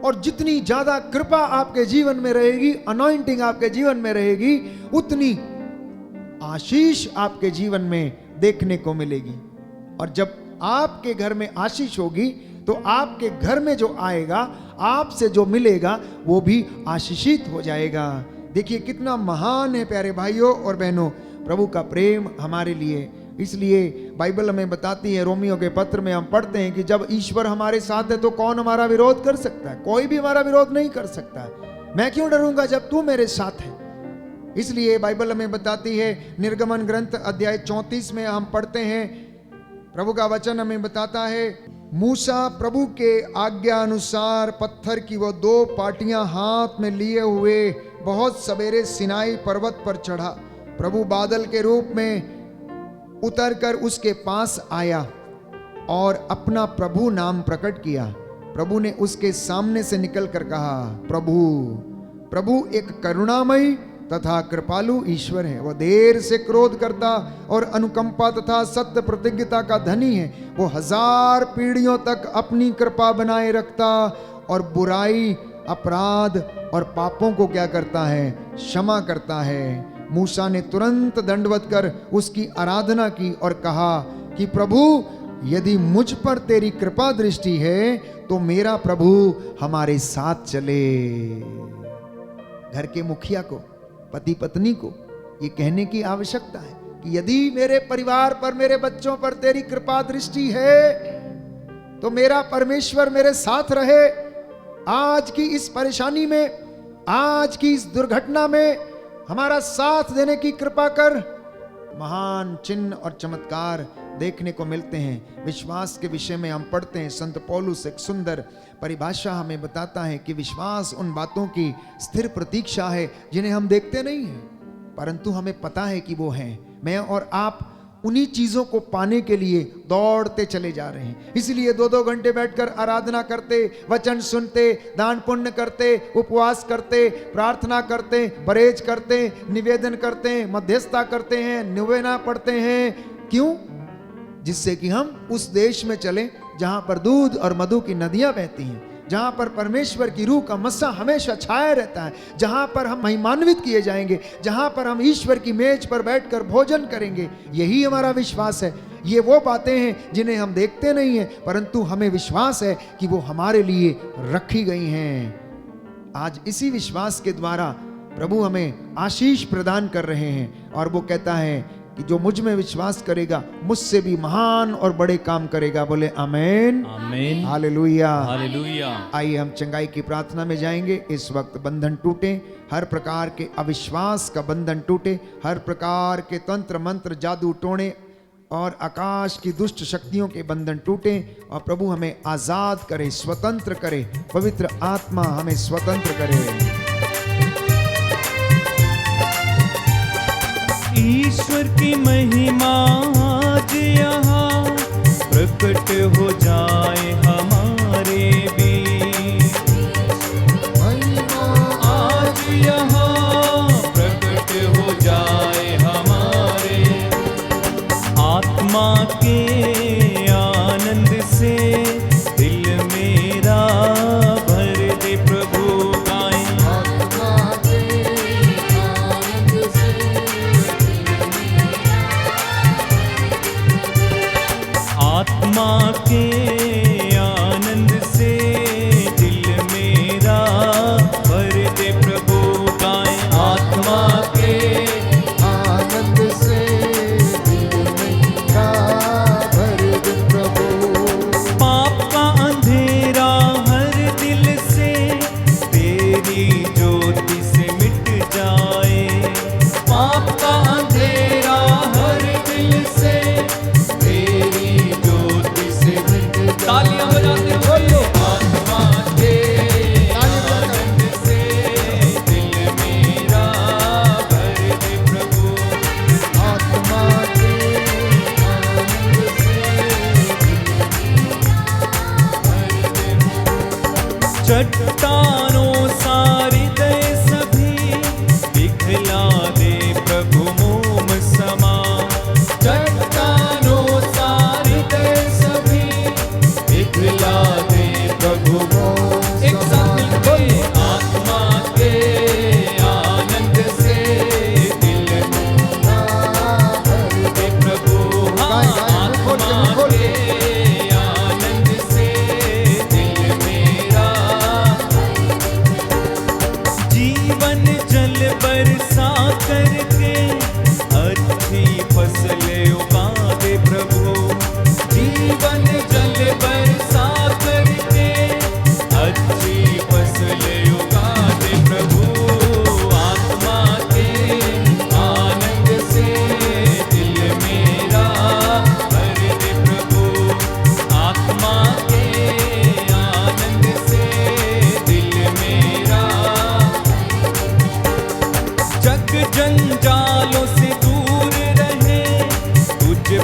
और जितनी ज्यादा कृपा आपके जीवन में रहेगी, अनॉइंटिंग आपके जीवन में रहेगी, उतनी आशीष आपके जीवन में देखने को मिलेगी। और जब आपके घर में आशीष होगी तो आपके घर में जो आएगा आपसे जो मिलेगा वो भी आशीषित हो जाएगा। देखिए कितना महान है प्यारे भाइयों और बहनों प्रभु का प्रेम हमारे लिए। इसलिए बाइबल हमें बताती है, रोमियो के पत्र में हम पढ़ते हैं कि जब ईश्वर हमारे साथ है तो कौन हमारा विरोध कर सकता है? कोई भी हमारा विरोध नहीं कर सकता है। मैं क्यों डरूंगा जब तू मेरे साथ है। इसलिए बाइबल हमें बताती है, निर्गमन ग्रंथ अध्याय 34 में हम पढ़ते हैं, प्रभु का वचन हमें बताता है, मूसा प्रभु के आज्ञा अनुसार पत्थर की वो 2 पाटियां हाथ में लिए हुए बहुत सवेरे सिनाई पर्वत पर चढ़ा। प्रभु बादल के रूप में उतरकर उसके पास आया और अपना प्रभु नाम प्रकट किया। प्रभु ने उसके सामने से निकलकर कहा, प्रभु एक करुणामयी तथा कृपालु ईश्वर है। वह देर से क्रोध करता और अनुकंपा तथा सत्य प्रतिज्ञता का धनी है। वो 1000 पीढ़ियों तक अपनी कृपा बनाए रखता और बुराई, अपराध और पापों को क्या करता है? क्षमा करता है। मूसा ने तुरंत दंडवत कर उसकी आराधना की और कहा कि प्रभु यदि मुझ पर तेरी कृपा दृष्टि है तो मेरा प्रभु हमारे साथ चले। घर के मुखिया को, पति पत्नी को ये कहने की आवश्यकता है कि यदि मेरे परिवार पर, मेरे बच्चों पर तेरी कृपा दृष्टि है तो मेरा परमेश्वर मेरे साथ रहे। आज की इस परेशानी में, आज की इस दुर्घटना में हमारा साथ देने की कृपा कर। महान चिन्ह और चमत्कार देखने को मिलते हैं। विश्वास के विषय में हम पढ़ते हैं, संत पौलुस एक सुंदर परिभाषा हमें बताता है कि विश्वास उन बातों की स्थिर प्रतीक्षा है जिन्हें हम देखते नहीं हैं परंतु हमें पता है कि वो हैं। मैं और आप उन्हीं चीजों को पाने के लिए दौड़ते चले जा रहे हैं। इसलिए 2-2 घंटे बैठकर आराधना करते, वचन सुनते, दान पुण्य करते, उपवास करते, प्रार्थना करते, परहेज करते, निवेदन करते, मध्यस्थता करते हैं, निवेदना पढ़ते हैं। क्यों? जिससे कि हम उस देश में चलें जहां पर दूध और मधु की नदियां बहती हैं, जहां पर परमेश्वर की रूह का मस्सा हमेशा छाया रहता है, जहां पर हम महिमान्वित किए जाएंगे, जहां पर हम ईश्वर की मेज पर बैठकर भोजन करेंगे। यही हमारा विश्वास है। ये वो बातें हैं जिन्हें हम देखते नहीं हैं परंतु हमें विश्वास है कि वो हमारे लिए रखी गई हैं। आज इसी विश्वास के द्वारा प्रभु हमें आशीष प्रदान कर रहे हैं और वो कहता है कि जो मुझ में विश्वास करेगा मुझसे भी महान और बड़े काम करेगा। बोले आमेन, आमीन, हालेलुया, हालेलुया। आइए हम चंगाई की प्रार्थना में जाएंगे। इस वक्त बंधन टूटे, हर प्रकार के अविश्वास का बंधन टूटे, हर प्रकार के तंत्र मंत्र, जादू टोने और आकाश की दुष्ट शक्तियों के बंधन टूटे और प्रभु हमें आजाद करे, स्वतंत्र करे। पवित्र आत्मा हमें स्वतंत्र करे। ईश्वर की महिमा आज यहाँ प्रकट हो जाए हमारे बीच। आज यहाँ प्रकट हो जाए हमारे, आत्मा के आनंद से दिल मेरा भर दे प्रभु गाएं। आत्मा के आनंद से दिल मेरा भर दे प्रभु गाएं। आत्मा के आनंद से दिल मेरा भर दे प्रभु। पाप का अंधेरा हर दिल से तेरी ज्योति से मिट जाए। पाप का अंधेरा हर दिल से तेरी ज्योति से मिट जाए।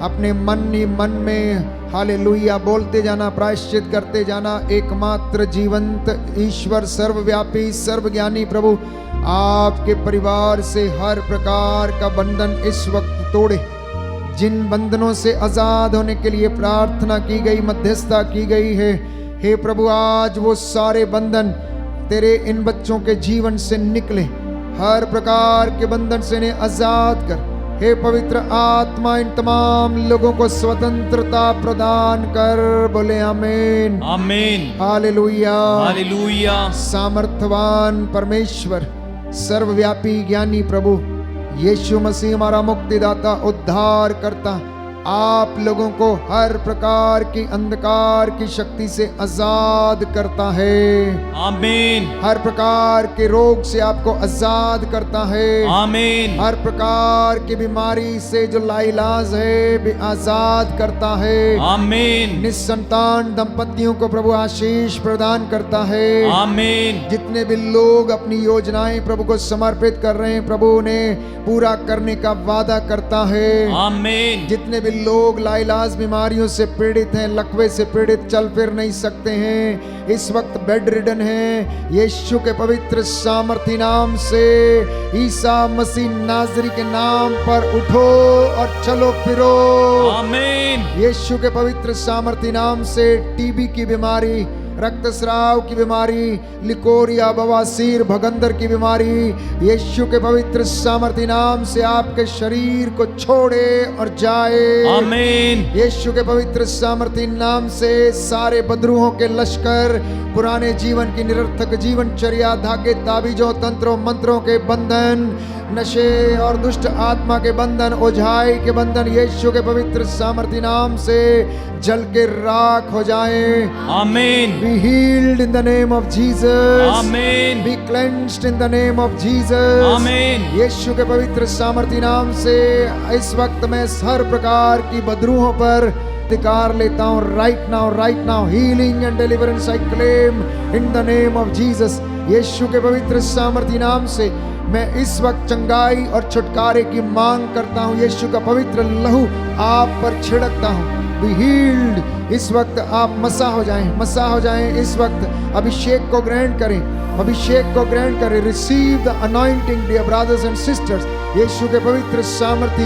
अपने मन ही मन में हालेलुया बोलते जाना, प्रायश्चित करते जाना। एकमात्र जीवंत ईश्वर, सर्वव्यापी, सर्वज्ञानी प्रभु आपके परिवार से हर प्रकार का बंधन इस वक्त तोड़े। जिन बंधनों से आजाद होने के लिए प्रार्थना की गई, मध्यस्थता की गई है, हे प्रभु आज वो सारे बंधन तेरे इन बच्चों के जीवन से निकले। हर प्रकार के बंधन से इन्हें आजाद कर। हे पवित्र आत्मा इन तमाम लोगों को स्वतंत्रता प्रदान कर। बोले आमीन आमीन हालेलुया हालेलुया। सामर्थवान परमेश्वर, सर्वव्यापी ज्ञानी प्रभु यीशु मसीह हमारा मुक्तिदाता, उद्धार करता, आप लोगों को हर प्रकार की अंधकार की शक्ति से आजाद करता है। आमीन हर प्रकार के रोग से आपको आजाद करता है। आमीन हर प्रकार की बीमारी से जो लाइलाज है भी आजाद करता है। आमीन निसंतान दंपतियों को प्रभु आशीष प्रदान करता है। आमीन। जितने भी लोग अपनी योजनाएं प्रभु को समर्पित कर रहे हैं, प्रभु उन्हें पूरा करने का वादा करता है। आमीन। जितने भी लोग लाइलाज बीमारियों से पीड़ित हैं, लकवे से पीड़ित, चल फिर नहीं सकते हैं, इस वक्त बेड रिडन हैं, यीशु के पवित्र सामर्थी नाम से, ईसा मसीह नाजरी के नाम पर उठो और चलो फिरो। आमीन। यीशु के पवित्र सामर्थी नाम से टीबी की बीमारी, रक्तस्राव की बीमारी, लिकोरिया, बवासीर, भगंदर की बीमारी, यीशु के पवित्र सामर्थी नाम से आपके शरीर को छोड़े और जाए। आमीन। यीशु के पवित्र सामर्थी नाम से सारे बदरूहों के लश्कर, पुराने जीवन की निरर्थक जीवनचर्या, धागे, ताबीजों, तंत्रों, मंत्रों के बंधन, नशे और दुष्ट आत्मा के बंधन, ओझाई के बंधन यीशु के पवित्र सामर्थी नाम से जल के राख हो जाए। आमीन। Be healed in the name of Jesus. आमीन। Be cleansed in the name of Jesus. आमीन। यीशु के पवित्र सामर्थी नाम से इस वक्त मैं हर प्रकार की बदरूहों पर अधिकार लेता हूँ। Right now healing and deliverance I claim in the name of Jesus. Yeshu के पवित्र सामर्थी नाम से मैं इस वक्त चंगाई और छुटकारे की मांग करता हूँ। यीशु का पवित्र लहू आप पर छिड़कता हूँ। Be healed. इस वक्त आप मसा हो जाएं। इस वक्त अभिषेक को ग्रहण करें, अभिषेक को ग्रहण करें। Receive the anointing dear brothers and sisters. Yeshu के पवित्र सामर्थी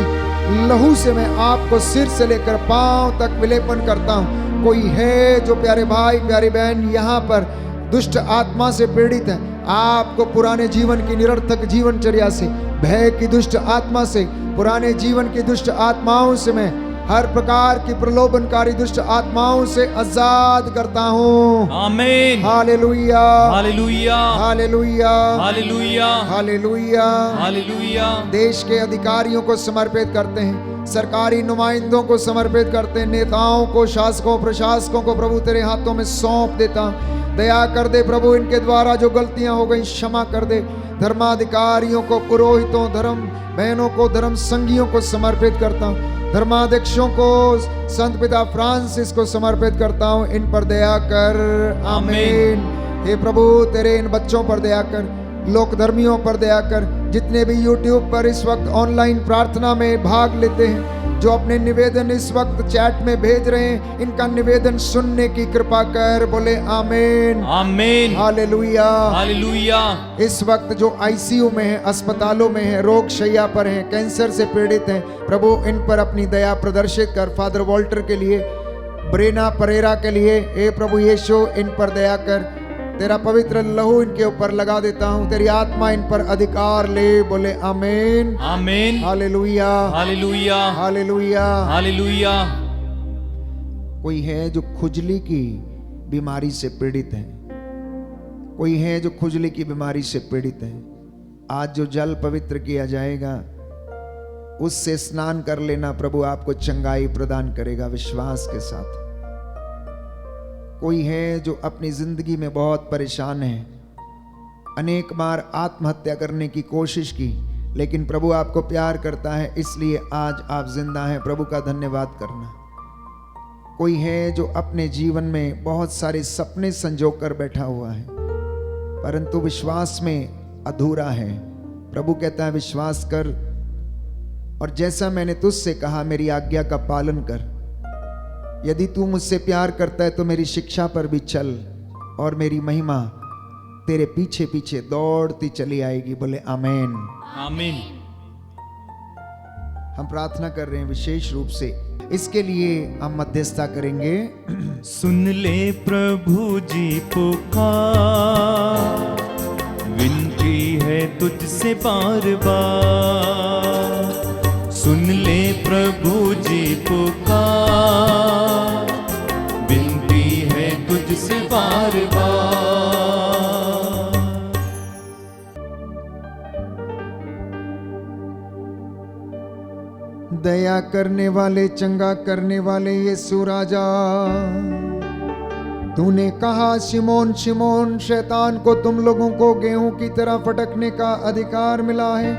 लहू से मैं आपको सिर से लेकर पांव तक विलेपन करता हूँ। कोई है जो प्यारे भाई प्यारी बहन यहाँ पर दुष्ट आत्मा से पीड़ित है, आपको पुराने जीवन की निरर्थक जीवनचर्या से, भय की दुष्ट आत्मा से, पुराने जीवन की दुष्ट आत्माओं से मैं हर प्रकार की प्रलोभनकारी दुष्ट आत्माओं से आजाद करता हूँ। आमीन। हालेलुया हालेलुया हालेलुया हालेलुया हालेलुया। हालेलुया। देश के अधिकारियों को समर्पित करते हैं, सरकारी नुमाइंदों को समर्पित करते हैं, नेताओं को, शासकों, प्रशासकों को प्रभु तेरे हाथों में सौंप देता हूं। दया कर दे प्रभु, इनके द्वारा जो गलतियां हो गई क्षमा कर दे। धर्माधिकारियों को, पुरोहितों, धर्म बहनों को, धर्म संघियों को समर्पित करता हूं। धर्माध्यक्षों को, संत पिता फ्रांसिस को समर्पित करता हूं। इन पर दया कर। आमीन। हे प्रभु तेरे इन बच्चों पर दया कर, लोक धर्मियों पर दया कर, जितने भी YouTube पर इस वक्त ऑनलाइन प्रार्थना में भाग लेते हैं, जो अपने निवेदन इस वक्त चैट में भेज रहे हैं, इनका निवेदन सुनने की कृपा कर। बोले आमीन आमीन। Hallelujah hallelujah. इस वक्त जो ICU में है, अस्पतालों में है, रोग शैया पर हैं, कैंसर से पीड़ित हैं, प्रभु इन पर अपनी दया प्रदर्शित कर। फादर वॉल्टर के लिए, ब्रेना परेरा के लिए, हे प्रभु यीशु इन पर दया कर। तेरा पवित्र लहू इनके ऊपर लगा देता हूँ, तेरी आत्मा इन पर अधिकार ले। बोले आमीन आमीन। हालेलुया हालेलुया हालेलुया। हालेलुया। कोई है जो खुजली की बीमारी से पीड़ित है, कोई है जो खुजली की बीमारी से पीड़ित है, आज जो जल पवित्र किया जाएगा उससे स्नान कर लेना, प्रभु आपको चंगाई प्रदान करेगा विश्वास के साथ। कोई है जो अपनी जिंदगी में बहुत परेशान है, अनेक बार आत्महत्या करने की कोशिश की, लेकिन प्रभु आपको प्यार करता है इसलिए आज आप जिंदा हैं, प्रभु का धन्यवाद करना। कोई है जो अपने जीवन में बहुत सारे सपने संजो कर बैठा हुआ है परंतु विश्वास में अधूरा है, प्रभु कहता है विश्वास कर और जैसा मैंने तुझसे कहा मेरी आज्ञा का पालन कर। यदि तू मुझसे प्यार करता है तो मेरी शिक्षा पर भी चल और मेरी महिमा तेरे पीछे पीछे दौड़ती चली आएगी। बोले आमीन। आमीन। हम प्रार्थना कर रहे हैं विशेष रूप से, इसके लिए हम मध्यस्थता करेंगे। सुन ले प्रभु जी पुकार, विनती है तुझसे बार बार। सुन ले प्रभु जी पुकार, विनती है तुझसे बार बार। दया करने वाले, चंगा करने वाले यीशु राजा, तूने कहा शिमोन शिमोन शैतान को तुम लोगों को गेहूं की तरह फटकने का अधिकार मिला है,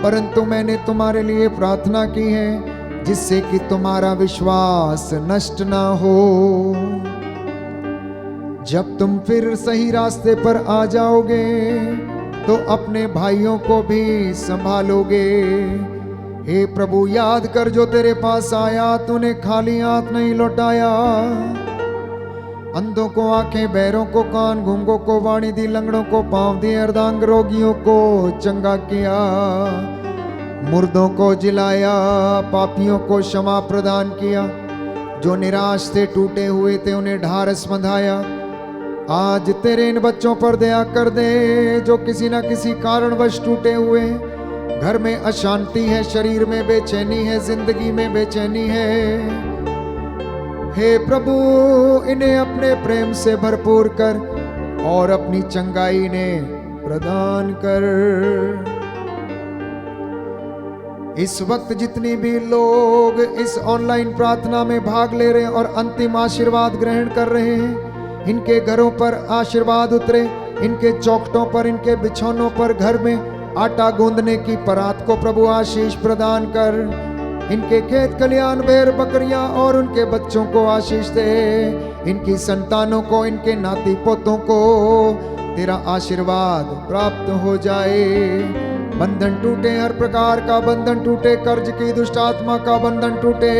परंतु मैंने तुम्हारे लिए प्रार्थना की है जिससे कि तुम्हारा विश्वास नष्ट ना हो। जब तुम फिर सही रास्ते पर आ जाओगे तो अपने भाइयों को भी संभालोगे। हे प्रभु, याद कर जो तेरे पास आया तूने खाली हाथ नहीं लौटाया। अंधों को आंखें, बहरों को कान, गूंगों को वाणी दी, लंगड़ों को पांव दिए, अर्धांग रोगियों को चंगा किया, मुर्दों को जिलाया, पापियों को क्षमा प्रदान किया, जो निराश थे, टूटे हुए थे, उन्हें ढारस बंधाया। आज तेरे इन बच्चों पर दया कर दे जो किसी न किसी कारणवश टूटे हुए। घर में अशांति है, शरीर में बेचैनी है, जिंदगी में बेचैनी है। हे प्रभु, इन्हें अपने प्रेम से भरपूर कर और अपनी चंगाई ने प्रदान कर। इस वक्त जितनी भी लोग इस ऑनलाइन प्रार्थना में भाग ले रहे हैं और अंतिम आशीर्वाद ग्रहण कर रहे हैं, इनके घरों पर आशीर्वाद उतरे, इनके चौखटों पर, इनके बिछौनों पर, घर में आटा गूंदने की परात को प्रभु आशीष प्रदान कर। इनके खेत खलियान, भेड़ बकरियां और उनके बच्चों को आशीष दे। इनकी संतानों को, इनके नाती पोतों को तेरा आशीर्वाद प्राप्त हो जाए। बंधन टूटे, हर प्रकार का बंधन टूटे, कर्ज की दुष्ट आत्मा का बंधन टूटे,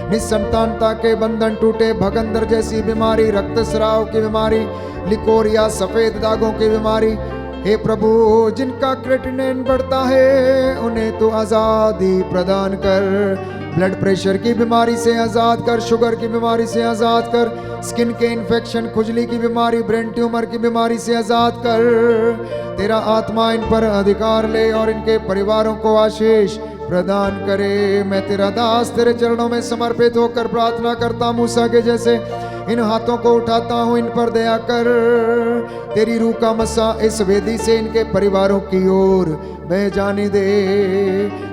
निसंतानता के बंधन टूटे, भगंदर जैसी बीमारी, रक्तस्राव की बीमारी, लिकोरिया, सफेद दागों की बीमारी, हे प्रभु जिनका क्रिएटिनिन बढ़ता है उन्हें तो आजादी प्रदान कर। ब्लड प्रेशर की बीमारी से आजाद कर, शुगर की बीमारी से आजाद कर, स्किन के इन्फेक्शन, खुजली की बीमारी, ब्रेन ट्यूमर की बीमारी से आजाद कर। तेरा आत्मा इन पर अधिकार ले और इनके परिवारों को आशीष प्रदान करे। मैं तेरा दास तेरे चरणों में समर्पित होकर प्रार्थना करता, मूसा के जैसे इन हाथों को उठाता हूं, इन पर दया कर। तेरी रूह का मसा इस वेदी से इनके परिवारों की ओर बह जाने दे।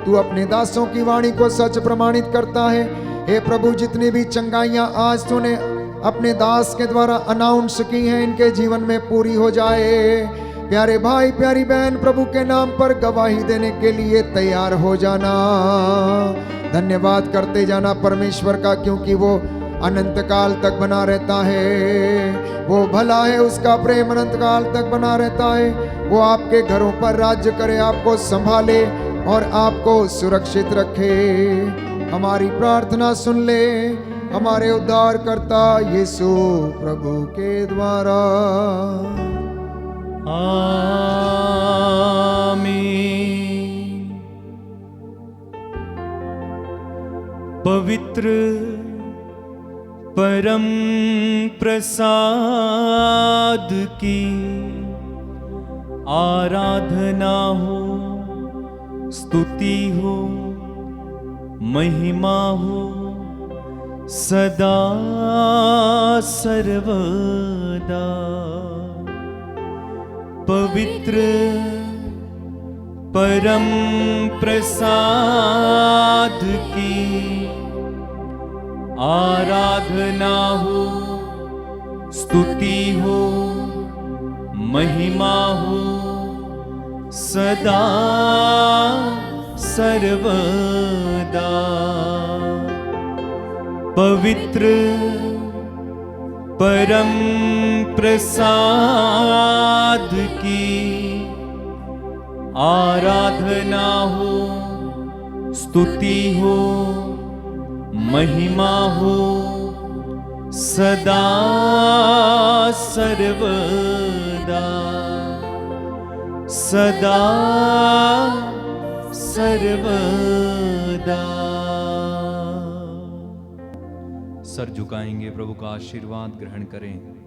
तू अपने दासों की वाणी को सच प्रमाणित करता है। हे प्रभु, जितनी भी चंगाइयां आज तूने अपने दास के द्वारा अनाउंस की हैं, इनके जीवन में पूरी हो जाए। प्यारे भाई, प्यारी बहन, प्रभु के नाम पर गवाही देने के लिए तैयार हो जाना। धन्यवाद करते जाना परमेश्वर का, क्योंकि वो अनंत काल तक बना रहता है। वो भला है, उसका प्रेम अनंत काल तक बना रहता है। वो आपके घरों पर राज्य करे, आपको संभाले और आपको सुरक्षित रखे। हमारी प्रार्थना सुन ले हमारे उद्धारकर्ता यीशु प्रभु के द्वारा। आमीन। पवित्र परम प्रसाद की आराधना हो, स्तुति हो, महिमा हो सदा सर्वदा। पवित्र परम प्रसाद की आराधना हो, स्तुति हो, महिमा हो सदा सर्वदा। पवित्र परम प्रसाद की आराधना हो, स्तुति हो महिमा हो सदा सर्वदा सदा सर्वदा। सर झुकाएंगे, प्रभु का आशीर्वाद ग्रहण करें।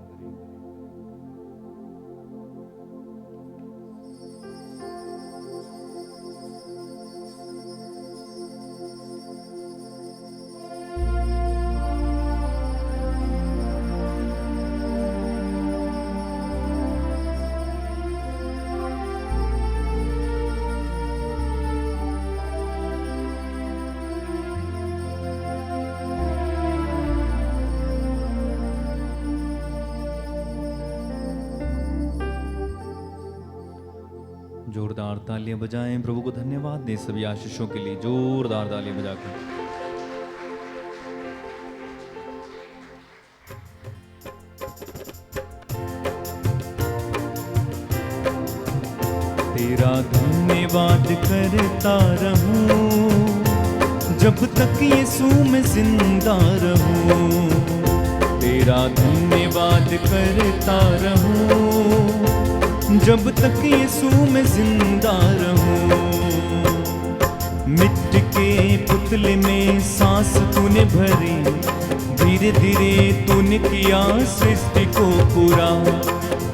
जोरदार तालियां बजाएं, प्रभु को धन्यवाद दें सभी आशीषों के लिए। जोरदार तालियां बजाकर तेरा धन्यवाद करता रहूं जब तक यीशु मैं जिंदा रहूं। तेरा धन्यवाद करता रहूं जब तक यीशु मैं जिंदा रहूं। मिट्टी के पुतले में सांस तूने भरी, धीरे धीरे तूने किया सृष्टि को पूरा।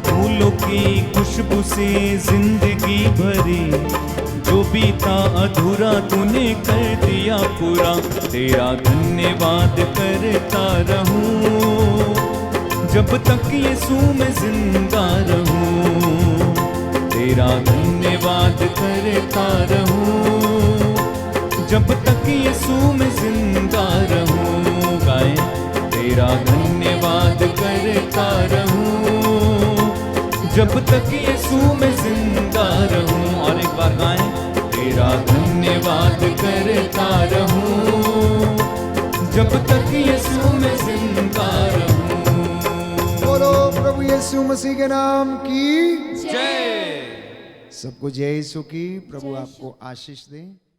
फूलों की खुशबू से जिंदगी भरी, जो भी था अधूरा तूने कर दिया पूरा। तेरा धन्यवाद करता रहूं जब तक यीशु मैं जिंदा रहूं। तेरा धन्यवाद करता रहूं जब तक यीशु मैं जिंदा रहूं। गाएं, तेरा धन्यवाद करता रहूं जब तक यीशु मैं जिंदा रहूं। और एक बार गाएं, तेरा धन्यवाद करता रहूं जब तक यीशु मैं जिंदा रहूं। बोलो प्रभु यीशु मसीह के नाम की जय। सबको जय यीशु की। प्रभु आपको आशीष दे।